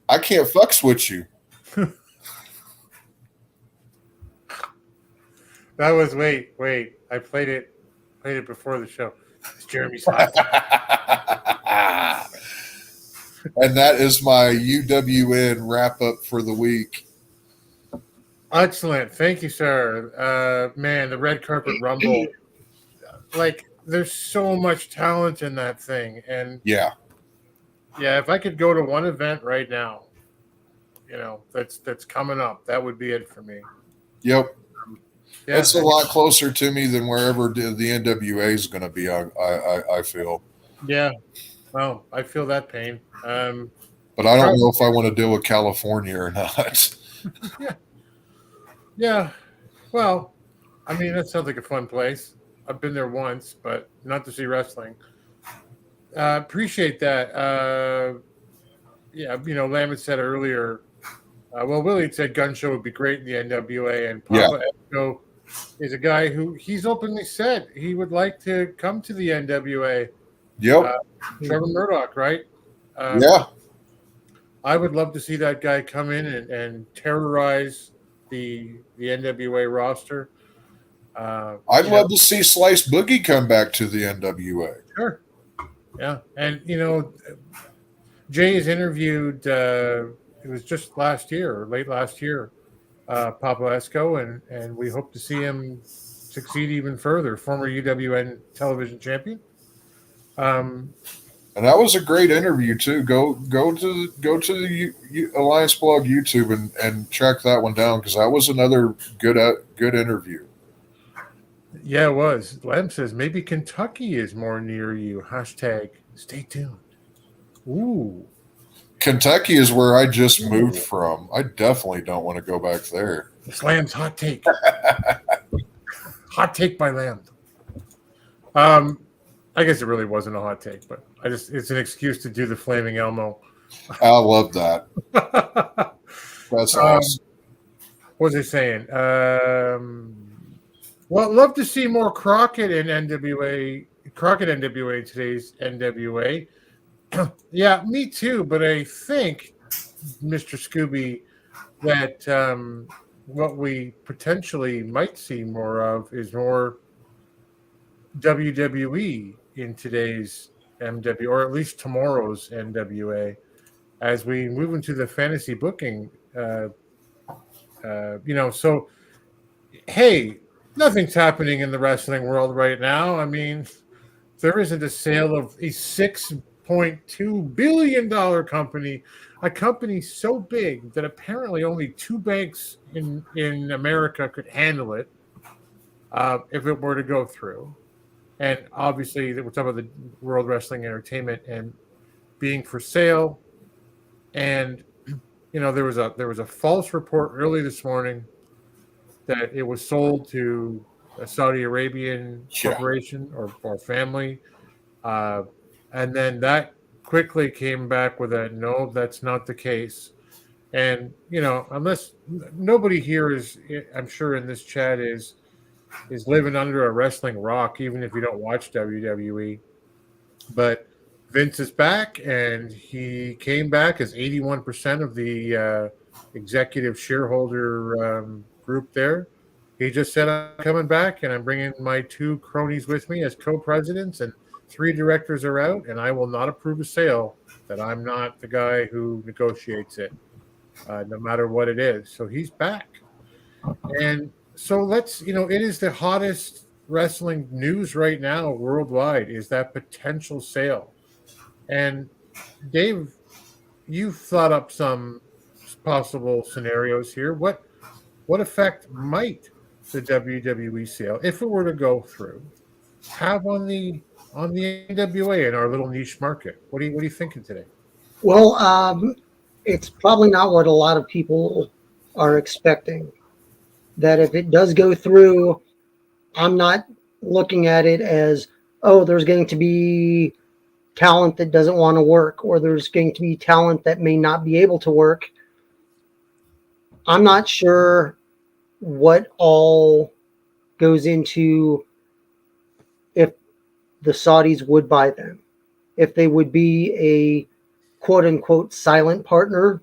I can't fucks with you. That was wait. I played it before the show. It's Jeremy's hot. And that is my UWN wrap up for the week. Excellent. Thank you, sir. Man, the red carpet rumble. Like, there's so much talent in that thing. And yeah, if I could go to one event right now, that's coming up, that would be it for me. Yep. Yeah. It's a lot closer to me than wherever the NWA is going to be. I feel. Yeah. Well, I feel that pain. But I don't know if I want to deal with California or not. Yeah. Well, I mean, that sounds like a fun place. I've been there once, but not to see wrestling. Appreciate that. Lam had said earlier, Willie had said Gun Show would be great in the NWA, and Papa Esco is a guy who he's openly said he would like to come to the NWA. Yep. Trevor Murdoch, right? Yeah. I would love to see that guy come in and terrorize the NWA roster. I'd love to see Slice Boogie come back to the NWA. Sure. Yeah. And, Jay has interviewed, it was just last year or late last year, Papa Esco, and we hope to see him succeed even further. Former UWN television champion. And that was a great interview too. Go to the Alliance Blog YouTube and track that one down because that was another good interview. Yeah, it was. Lem says maybe Kentucky is more near you. Hashtag stay tuned. Ooh. Kentucky is where I just moved from. I definitely don't want to go back there. It's Lamb's hot take. Hot take by Lamb. I guess it really wasn't a hot take, but it's an excuse to do the Flaming Elmo. I love that. That's awesome. What was I saying? Well, I'd love to see more Crockett in NWA. Crockett NWA, today's NWA. Yeah, me too. But I think, Mr. Scooby, that what we potentially might see more of is more WWE in today's MW, or at least tomorrow's NWA, as we move into the fantasy booking. So, hey, nothing's happening in the wrestling world right now. I mean, there isn't a sale of a $6.2 billion company, a company so big that apparently only two banks in America could handle it if it were to go through. And obviously, we're talking about the World Wrestling Entertainment and being for sale. And there was a false report early this morning that it was sold to a Saudi Arabian corporation or family, and then that quickly came back with a no, that's not the case. And unless nobody here is, I'm sure in this chat is living under a wrestling rock, even if you don't watch WWE. But Vince is back, and he came back as 81% of the executive shareholder group there. He just said, I'm coming back, and I'm bringing my two cronies with me as co-presidents, and 3 directors are out, and I will not approve a sale that I'm not the guy who negotiates it, no matter what it is. So he's back. And so let's, it is the hottest wrestling news right now worldwide is that potential sale. And Dave, you've thought up some possible scenarios here. What effect might the WWE sale, if it were to go through, have on the NWA in our little niche market? What are you thinking today? Well, it's probably not what a lot of people are expecting. That if it does go through, I'm not looking at it as, oh, there's going to be talent that doesn't want to work, or there's going to be talent that may not be able to work. I'm not sure what all goes into if the Saudis would buy them, if they would be a quote unquote silent partner,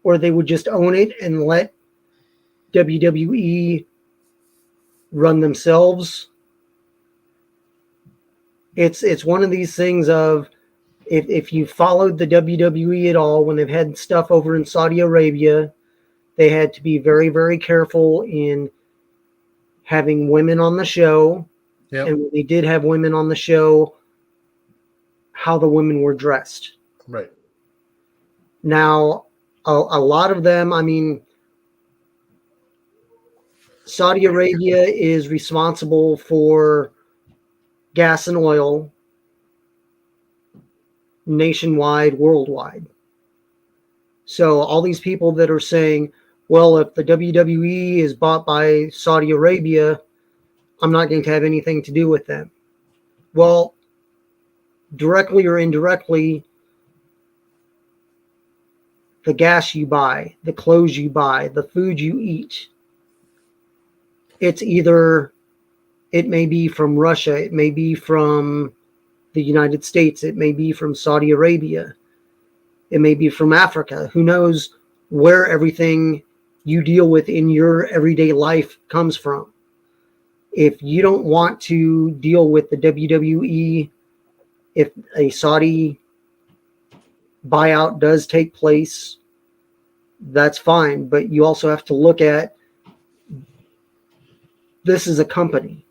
or they would just own it and let WWE run themselves. It's one of these things of, if you followed the WWE at all, when they've had stuff over in Saudi Arabia, they had to be very, very careful in having women on the show. Yep. And when they did have women on the show, how the women were dressed. Right. Now, a lot of them, I mean, Saudi Arabia is responsible for gas and oil nationwide, worldwide. So all these people that are saying, well, if the WWE is bought by Saudi Arabia, I'm not going to have anything to do with them. Well, directly or indirectly, the gas you buy, the clothes you buy, the food you eat, it's either, it may be from Russia, it may be from the United States, it may be from Saudi Arabia, it may be from Africa. Who knows where everything you deal with in your everyday life comes from. If you don't want to deal with the WWE, if a Saudi buyout does take place, that's fine. But you also have to look at, this is a company.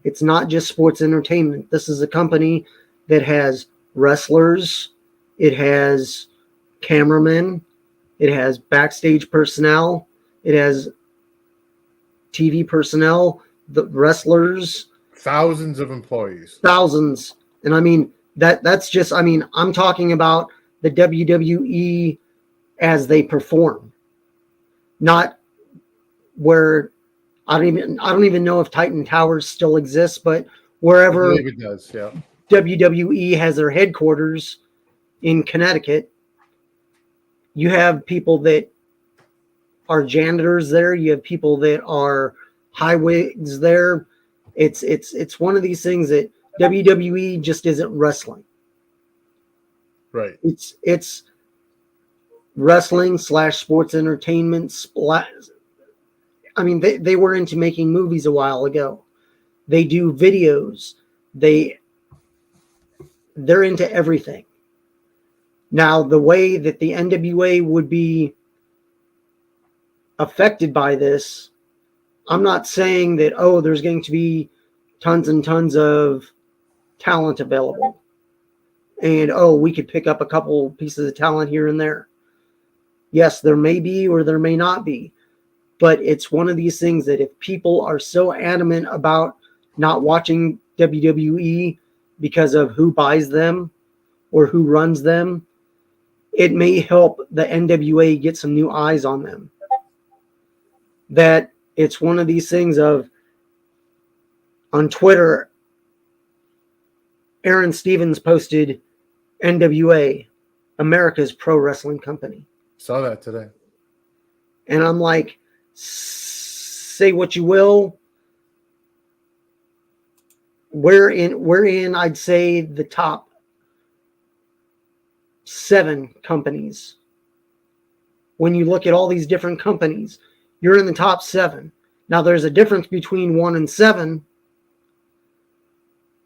It's not just sports entertainment. This is a company that has wrestlers, it has cameramen, it has backstage personnel, it has TV personnel, the wrestlers, Thousands of employees. thousands. And I mean, that's just, I mean, I'm talking about the WWE as they perform, not where, I don't even know if Titan Towers still exists, but wherever I believe it does, yeah. WWE has their headquarters in Connecticut, you have people that are janitors there, you have people that are highwigs there. It's one of these things that WWE just isn't wrestling. Right. It's wrestling / sports entertainment. I mean, they were into making movies a while ago. They do videos. They're into everything. Now, the way that the NWA would be affected by this, I'm not saying that, oh, there's going to be tons and tons of talent available. And, oh, we could pick up a couple pieces of talent here and there. Yes, there may be or there may not be. But it's one of these things that if people are so adamant about not watching WWE because of who buys them or who runs them, it may help the NWA get some new eyes on them. That it's one of these things of, on Twitter, Aaron Stevens posted NWA, America's pro wrestling company. Saw that today. And I'm like, say what you will. We're in, I'd say, the top 7 companies. When you look at all these different companies, you're in the top 7. Now, there's a difference between 1 and 7,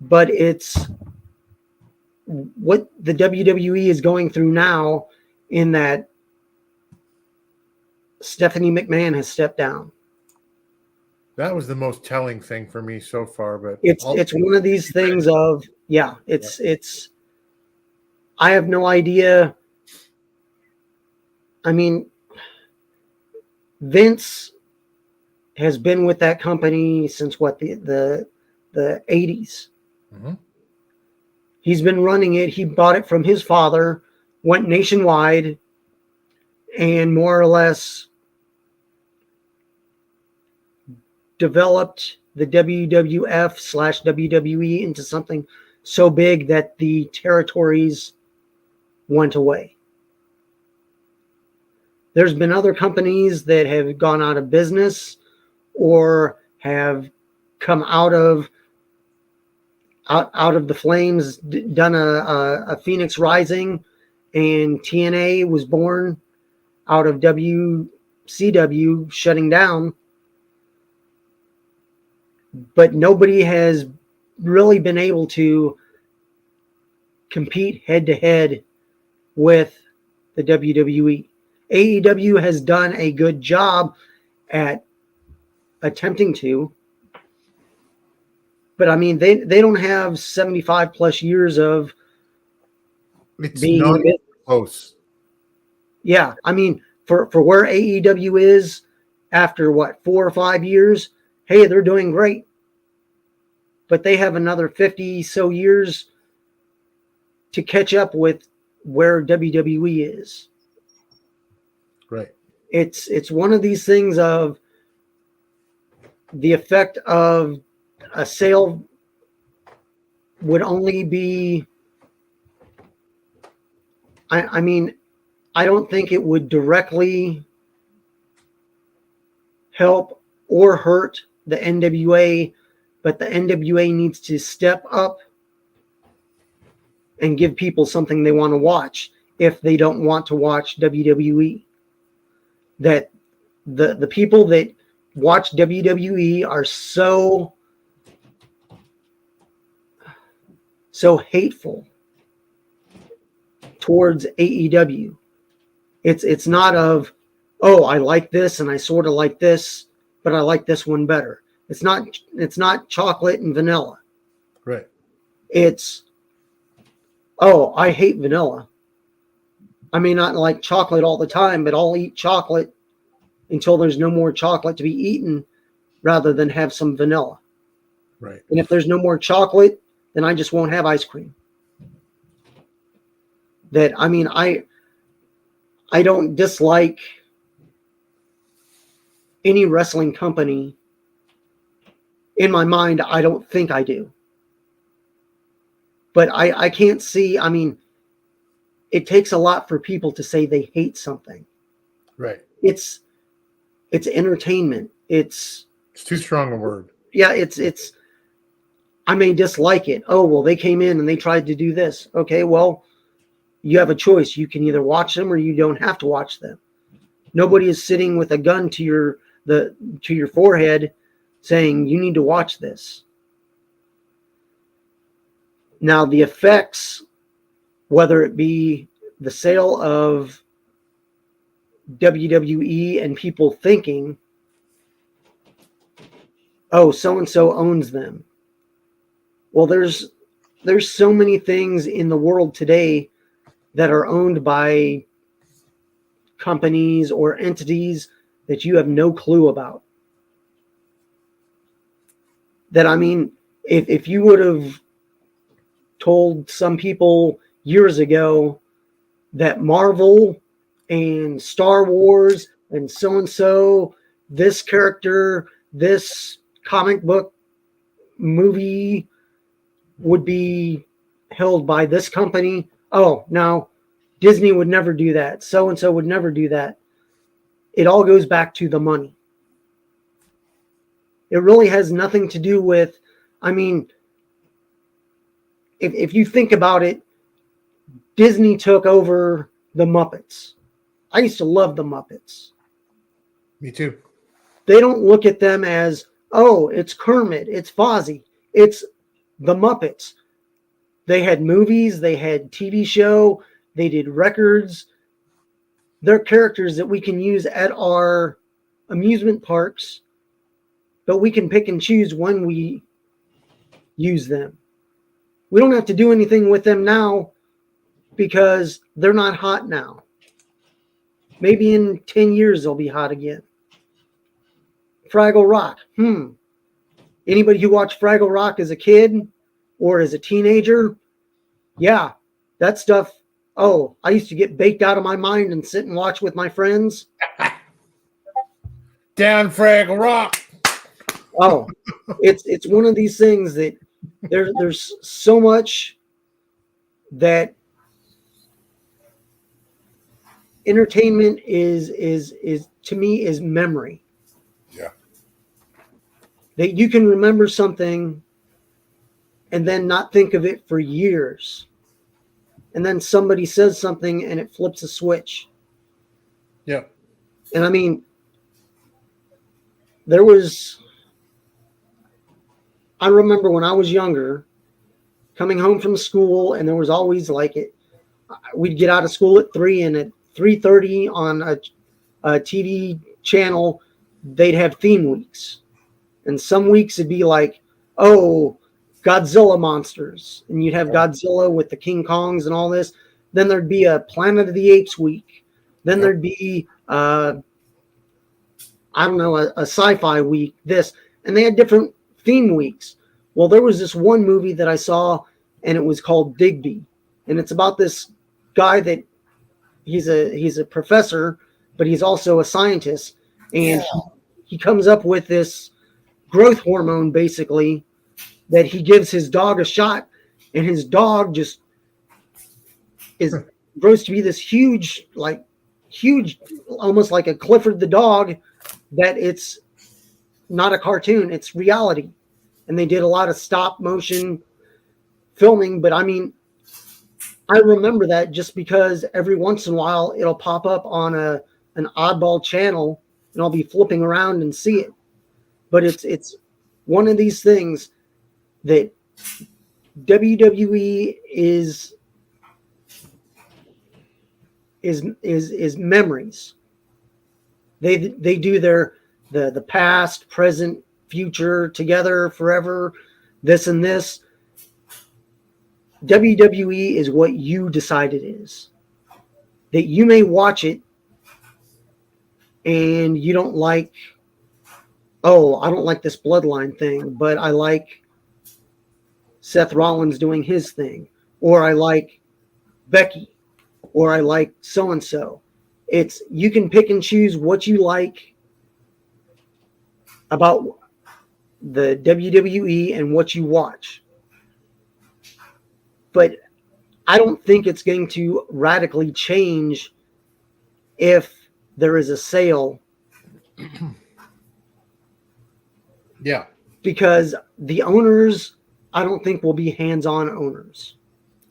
but it's what the WWE is going through now, in that Stephanie McMahon has stepped down. That was the most telling thing for me so far, but It's one of these things of, yeah, it's I have no idea. I mean, Vince has been with that company since what, the 80s. Mm-hmm. He's been running it. He bought it from his father, went nationwide, and more or less developed the WWF / WWE into something so big that the territories went away. There's been other companies that have gone out of business or have come out of the flames, done a Phoenix Rising, and TNA was born out of WCW shutting down. But nobody has really been able to compete head to head with the WWE. AEW has done a good job at attempting to, but I mean, they don't have 75 plus years of It's being not close. Yeah, I mean, for where AEW is after what, 4 or 5 years, hey, they're doing great. But they have another 50 so years to catch up with where WWE is. Right. It's one of these things of the effect of a sale would only be, I mean, I don't think it would directly help or hurt the NWA, but the NWA needs to step up and give people something they want to watch if they don't want to watch WWE. That the people that watch WWE are so hateful towards AEW. It's not of, oh, I like this and I sort of like this, but I like this one better. It's not chocolate and vanilla. Right. It's, oh, I hate vanilla. I may not like chocolate all the time, but I'll eat chocolate until there's no more chocolate to be eaten rather than have some vanilla. Right. And if there's no more chocolate, then I just won't have ice cream. That, I mean, I don't dislike any wrestling company. In my mind, I don't think I do. But I can't see, I mean, it takes a lot for people to say they hate something. Right. It's entertainment. It's too strong a word. Yeah, it's I may dislike it. Oh, well, they came in and they tried to do this. Okay, well, you have a choice. You can either watch them or you don't have to watch them. Nobody is sitting with a gun to your forehead saying you need to watch this. Now, the effects, whether it be the sale of WWE and people thinking, oh, so-and-so owns them. Well, there's so many things in the world today that are owned by companies or entities that you have no clue about. That, I mean, if you would have told some people years ago that Marvel and Star Wars and so-and-so, this character, this comic book movie would be held by this company. Oh, no, Disney would never do that. So-and-so would never do that. It all goes back to the money. It really has nothing to do with, I mean, if you think about it, Disney took over the Muppets. I used to love the Muppets. Me too. They don't look at them as, oh, it's Kermit, it's Fozzie, it's the Muppets. They had movies, they had TV show, they did records. They're characters that we can use at our amusement parks, but we can pick and choose when we use them. We don't have to do anything with them now because they're not hot now. Maybe in 10 years they'll be hot again. Fraggle Rock. Anybody who watched Fraggle Rock as a kid or as a teenager? Yeah, that stuff. Oh, I used to get baked out of my mind and sit and watch with my friends. Down Fraggle Rock. Oh, it's one of these things that there's so much that entertainment is to me is memory. Yeah. That you can remember something and then not think of it for years. And then somebody says something and it flips a switch. Yeah. And I mean, I remember when I was younger, coming home from school, and there was always we'd get out of school at 3, and at 3:30 on a TV channel, they'd have theme weeks. And some weeks it'd be like, oh, Godzilla monsters. And you'd have Godzilla with the King Kongs and all this. Then there'd be a Planet of the Apes week. Then there'd be, a sci-fi week, this. And they had different theme weeks. Well, there was this one movie that I saw, and it was called Digby. And it's about this guy that he's a professor, but he's also a scientist. And he comes up with this growth hormone, basically, that he gives his dog a shot, and his dog just grows to be this huge, almost like a Clifford the dog, that it's not a cartoon, it's reality. And they did a lot of stop motion filming, but I mean, I remember that just because every once in a while it'll pop up on an oddball channel, and I'll be flipping around and see it. But it's one of these things that WWE is memories. They do the past, present, future together forever, this and this. WWE is what you decide it is. That you may watch it and you don't like, oh, I don't like this bloodline thing, but I like Seth Rollins doing his thing, or I like Becky, or I like so-and-so. It's, you can pick and choose what you like about the WWE and what you watch. But I don't think it's going to radically change if there is a sale. Yeah. Because the owners, I don't think, will be hands-on owners.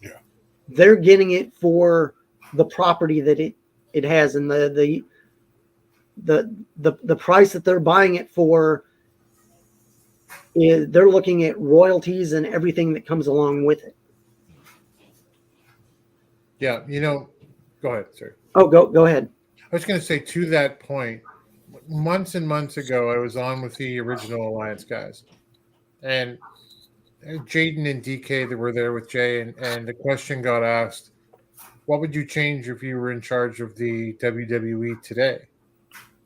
Yeah. They're getting it for the property that it has, and the price that they're buying it for is, they're looking at royalties and everything that comes along with it. Yeah, go ahead, sir. Oh, go ahead. I was going to say, to that point, months and months ago, I was on with the original Alliance guys, and Jaden and DK that were there with Jay, and the question got asked, what would you change if you were in charge of the WWE today?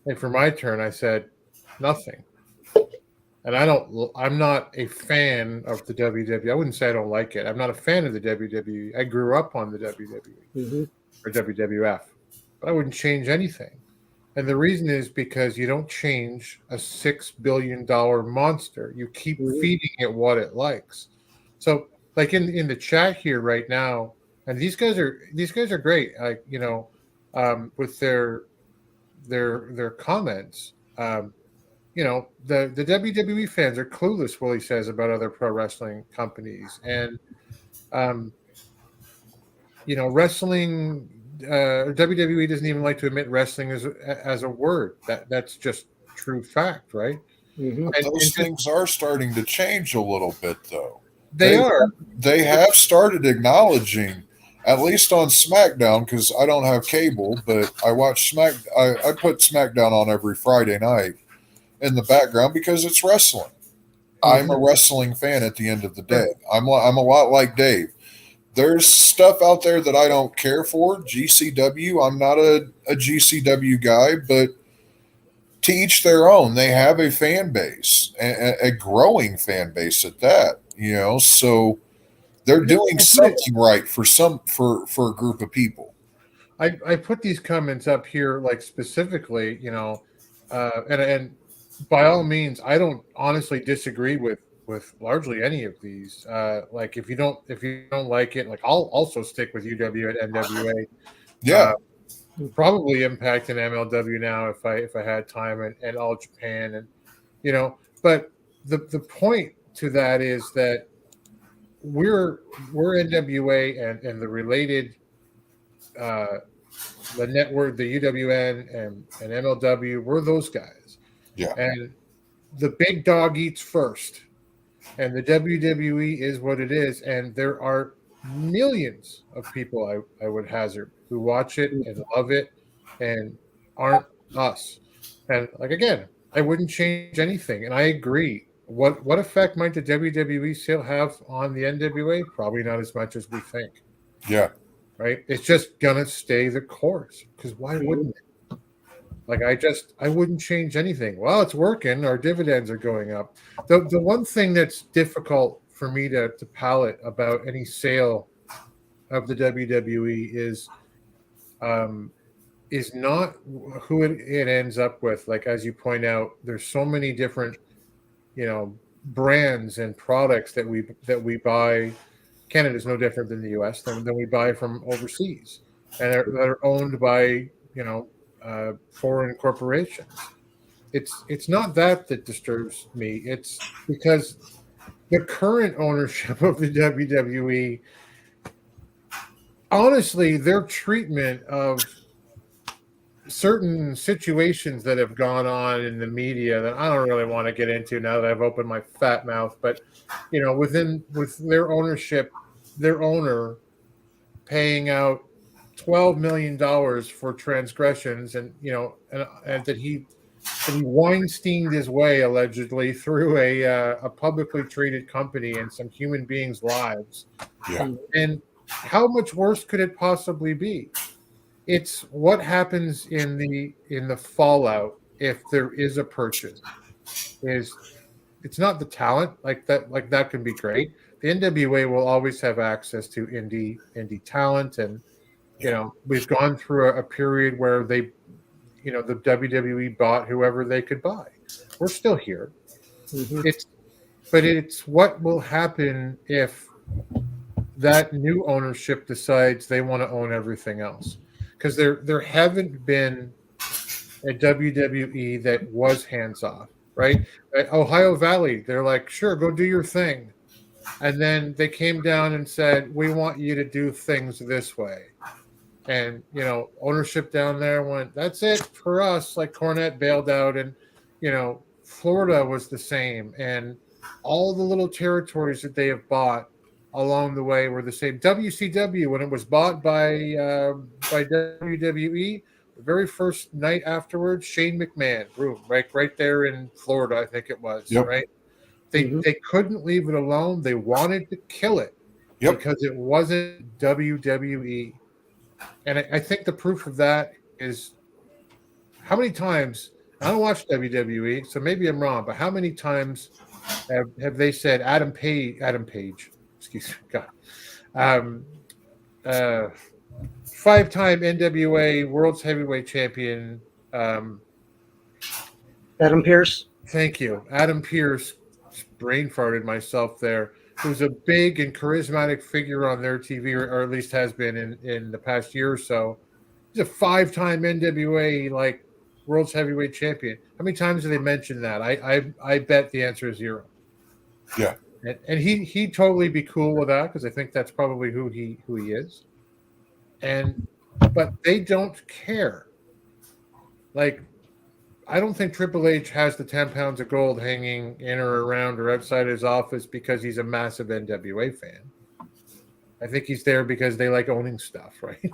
And for my turn, I said, nothing. And I'm not a fan of the WWE. I wouldn't say I don't like it. I'm not a fan of the WWE. I grew up on the WWE or WWF, but I wouldn't change anything. And the reason is because you don't change a $6 billion monster. You keep feeding it what it likes. So, like in the chat here right now, and these guys are great. Like, with their comments. The WWE fans are clueless, Willie says, about other pro wrestling companies. And, wrestling, WWE doesn't even like to admit wrestling as a word. That's just true fact, right? Mm-hmm. And those things are starting to change a little bit, though. They are. They have started acknowledging, at least on SmackDown, because I don't have cable, but I watch I put SmackDown on every Friday night in the background because it's wrestling. I'm a wrestling fan at the end of the day. I'm a lot like Dave. There's stuff out there that I don't care for. GCW, I'm not a GCW guy, but to each their own. They have a fan base, a growing fan base at that. So they're doing something right for a group of people. I put these comments up here, like, specifically, and by all means, I don't honestly disagree with largely any of these. Like, if you don't like it, like, I'll also stick with UW at NWA. Yeah. probably impact an MLW now if I had time, and All Japan, and but the point to that is that we're NWA and the related the network, the UWN and MLW, we're those guys. Yeah. And the big dog eats first. And the WWE is what it is. And there are millions of people, I would hazard, who watch it and love it and aren't us. And again, I wouldn't change anything. And I agree. What effect might the WWE still have on the NWA? Probably not as much as we think. Yeah. Right? It's just gonna stay the course. Because why wouldn't it? I wouldn't change anything. Well, it's working. Our dividends are going up. The one thing that's difficult for me to palate about any sale of the WWE is not who it ends up with. As you point out, there's so many different, brands and products that we buy. Canada's no different than the U.S. than we buy from overseas, and that are owned by foreign corporations. It's not that disturbs me. It's because the current ownership of the WWE, honestly, their treatment of certain situations that have gone on in the media that I don't really want to get into now that I've opened my fat mouth, but with their ownership, their owner paying out $12 million for transgressions, and that he Weinsteined his way allegedly through a publicly traded company and some human beings' lives. Yeah. And how much worse could it possibly be? It's what happens in the fallout if there is a purchase. It's not the talent that can be great. The NWA will always have access to indie talent, and we've gone through a period where the WWE bought whoever they could buy. We're still here. Mm-hmm. It's what will happen if that new ownership decides they want to own everything else. Because there haven't been a WWE that was hands off, right? At Ohio Valley, they're like, sure, go do your thing. And then they came down and said, we want you to do things this way. And, ownership down there went, that's it for us. Like Cornette bailed out, and, Florida was the same. And all the little territories that they have bought along the way were the same. WCW, when it was bought by WWE, the very first night afterwards, Shane McMahon, boom, right there in Florida, I think it was, yep. Right? They couldn't leave it alone. They wanted to kill it, yep. Because it wasn't WWE. And I think the proof of that is how many times, I don't watch WWE, so maybe I'm wrong, but how many times have they said Adam Page, excuse me, God, 5-time NWA World's Heavyweight Champion, Adam Pearce. Thank you. Adam Pearce, brain farted myself there, who's a big and charismatic figure on their TV, or at least has been in the past year or so. He's a 5-time NWA World's Heavyweight Champion. How many times do they mention that? I bet the answer is 0. Yeah. And he'd totally be cool with that, because I think that's probably who he is. But they don't care. I don't think Triple H has the 10 pounds of gold hanging in or around or outside his office because he's a massive NWA fan. I think he's there because they like owning stuff, right?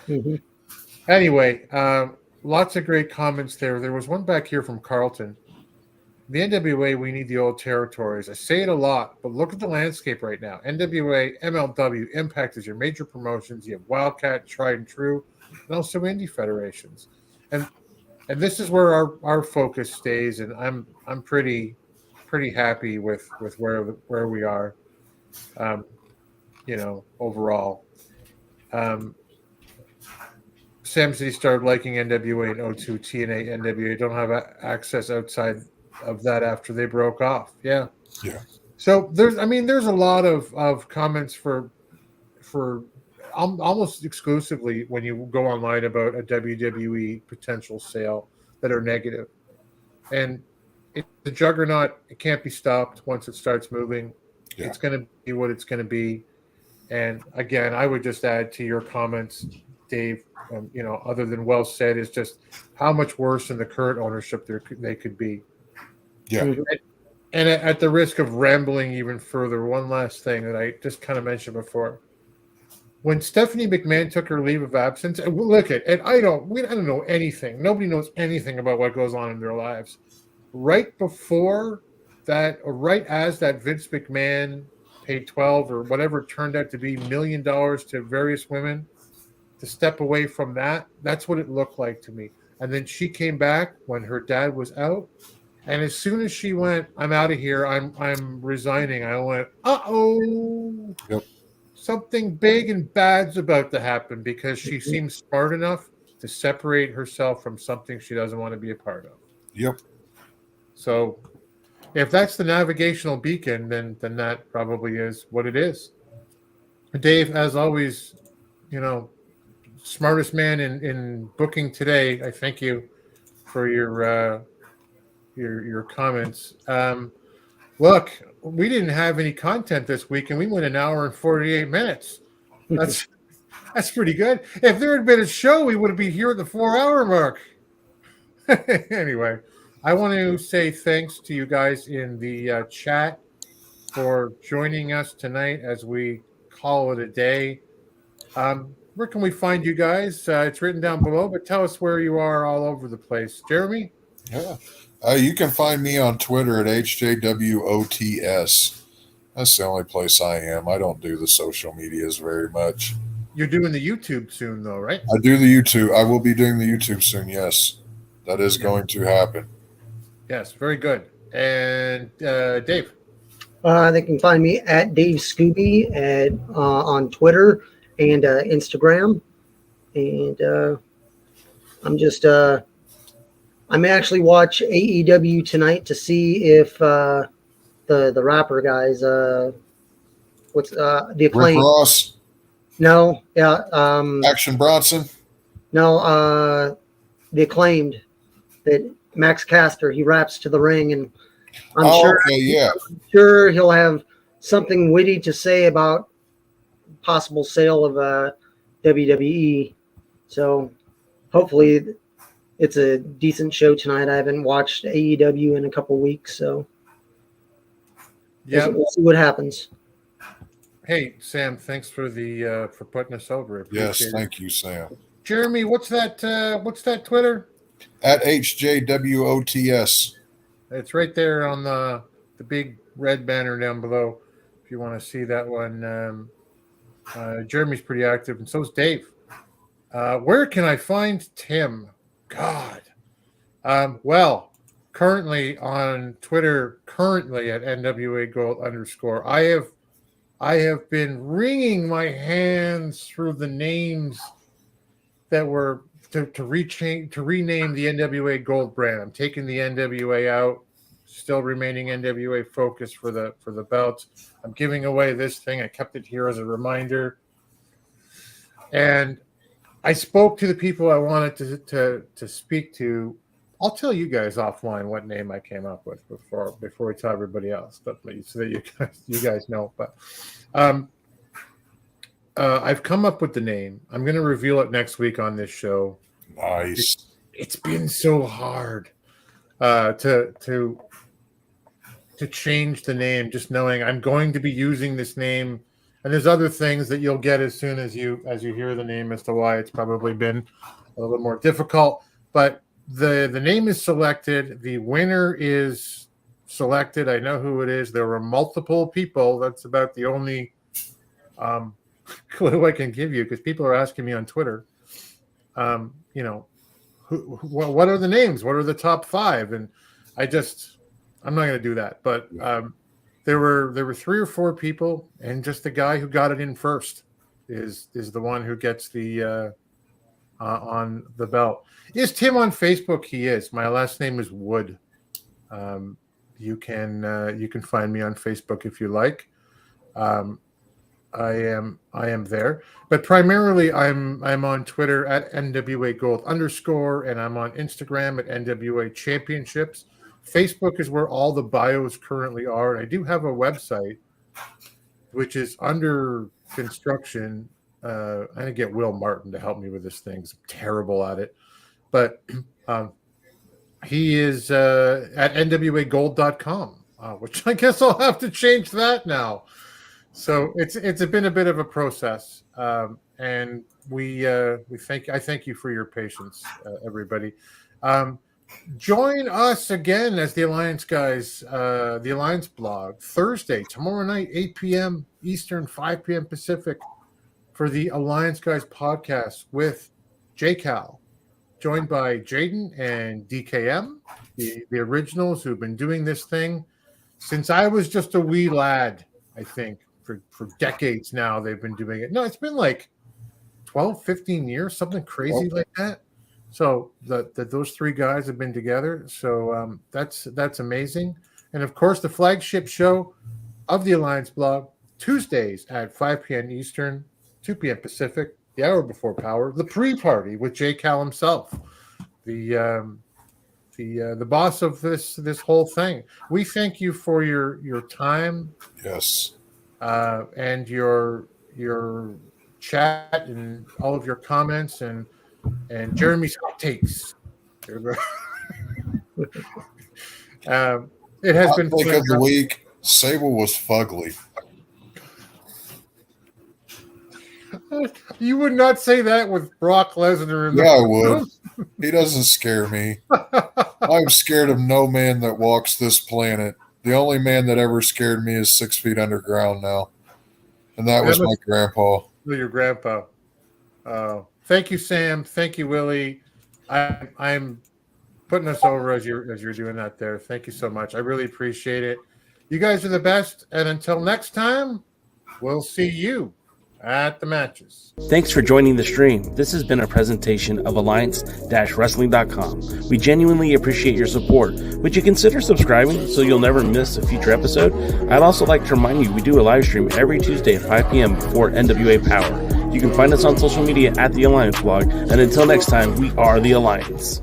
Mm-hmm. Anyway, lots of great comments there. There was one back here from Carlton. The NWA, we need the old territories. I say it a lot, but look at the landscape right now. NWA, MLW, Impact is your major promotions. You have Wildcat, Tried and True, and also indie federations. And this is where our focus stays, and I'm pretty happy with where we are, overall. Sam said he started liking NWA in 02. TNA, NWA don't have access outside of that after they broke off. Yeah. Yeah. So there's a lot of comments for almost exclusively when you go online about a WWE potential sale that are negative. And it's a juggernaut. It can't be stopped once it starts moving. Yeah. It's going to be what it's going to be. And again, I would just add to your comments, Dave, other than well said, is just how much worse in the current ownership they could be. Yeah. And at the risk of rambling even further, one last thing that I just kind of mentioned before. When Stephanie McMahon took her leave of absence, and look at, and I don't know anything. Nobody knows anything about what goes on in their lives. Right before that, or right as that Vince McMahon paid 12 or whatever it turned out to be $1 million to various women to step away from that. That's what it looked like to me. And then she came back when her dad was out. And as soon as she went, I'm out of here. I'm resigning. I went, uh-oh. Yep. Something big and bad's about to happen because she seems smart enough to separate herself from something she doesn't want to be a part of. Yep. So if that's the navigational beacon, then that probably is what it is. Dave, as always, smartest man in booking today. I thank you for your comments. Look, we didn't have any content this week, and we went 1 hour and 48 minutes. That's pretty good. If there had been a show, we would be here at the 4-hour mark. Anyway, I want to say thanks to you guys in the chat for joining us tonight as we call it a day. Where can we find you guys? It's written down below, but tell us where you are all over the place. Jeremy? Yeah. You can find me on Twitter at HJWOTS. That's the only place I am. I don't do the social medias very much. You're doing the YouTube soon, though, right? I do the YouTube. I will be doing the YouTube soon, yes. That is going to happen. Yes, very good. And Dave? They can find me at Dave Scooby on Twitter and Instagram. And I may actually watch AEW tonight to see if the rapper guys, the Rick Acclaimed. Ross? No, yeah. Action Bronson? No, the Acclaimed. That Max Caster, he raps to the ring, and I'm sure he'll have something witty to say about possible sale of WWE. So hopefully it's a decent show tonight. I haven't watched AEW in a couple weeks, so we'll see what happens. Hey, Sam, thanks for for putting us over. Yes, thank you, Sam. Jeremy, what's that Twitter? At HJWOTS. It's right there on the big red banner down below if you want to see that one. Jeremy's pretty active, and so is Dave. Where can I find Tim? God. Well, currently on Twitter, at NWA Gold _. I have been wringing my hands through the names that were to rename the NWA Gold brand. I'm taking the NWA out, still remaining NWA focus for the belts. I'm giving away this thing. I kept it here as a reminder. And I spoke to the people I wanted to speak to. I'll tell you guys offline what name I came up with before we tell everybody else, but so that you guys know. But I've come up with the name. I'm going to reveal it next week on this show. Nice. It's been so hard to change the name, just knowing I'm going to be using this name. And there's other things that you'll get as soon as you hear the name as to why it's probably been a little more difficult. But the name is selected. The winner is selected. I know who it is. There were multiple people. That's about the only clue I can give you, because people are asking me on Twitter, what are the names? What are the top 5? And I'm not going to do that. But there were 3 or 4 people, and just the guy who got it in first is the one who gets the on the belt. Is Tim on Facebook? He is. My last name is Wood. You can find me on Facebook if you like. I am there, but primarily I'm on Twitter at NWA Gold _ and I'm on Instagram at NWA Championships. Facebook is where all the bios currently are. And I do have a website, which is under construction. I'm going to get Will Martin to help me with this thing. I'm terrible at it. But he is at NWAGold.com, which I guess I'll have to change that now. So it's been a bit of a process. And I thank you for your patience, everybody. Join us again as the Alliance guys, the Alliance blog, Thursday, tomorrow night, 8 p.m. Eastern, 5 p.m. Pacific, for the Alliance Guys podcast with J-Cal, joined by Jaden and DKM, the originals who've been doing this thing since I was just a wee lad, I think, for decades now. They've been doing it. No, it's been like 12, 15 years, something crazy like that. So those three guys have been together. So that's amazing. And of course, the flagship show of the Alliance blog, Tuesdays at 5 p.m. Eastern, 2 p.m. Pacific, the hour before Power, the pre-party with J. Cal himself, the boss of this whole thing. We thank you for your time. Yes. And your chat and all of your comments and Jeremy's hot takes. It has been Hot take of the week. Sable was fugly. You would not say that with Brock Lesnar. Yeah, I would. He doesn't scare me. I'm scared of no man that walks this planet. The only man that ever scared me is 6 feet underground now. And that was my grandpa. Your grandpa. Thank you, Sam. Thank you, Willie. I'm putting us over as you're doing that there. Thank you so much. I really appreciate it. You guys are the best. And until next time, we'll see you at the matches. Thanks for joining the stream. This has been a presentation of Alliance-Wrestling.com. We genuinely appreciate your support. Would you consider subscribing so you'll never miss a future episode? I'd also like to remind you we do a live stream every Tuesday at 5 p.m. before NWA Power. You can find us on social media at The Alliance Blog. And until next time, we are The Alliance.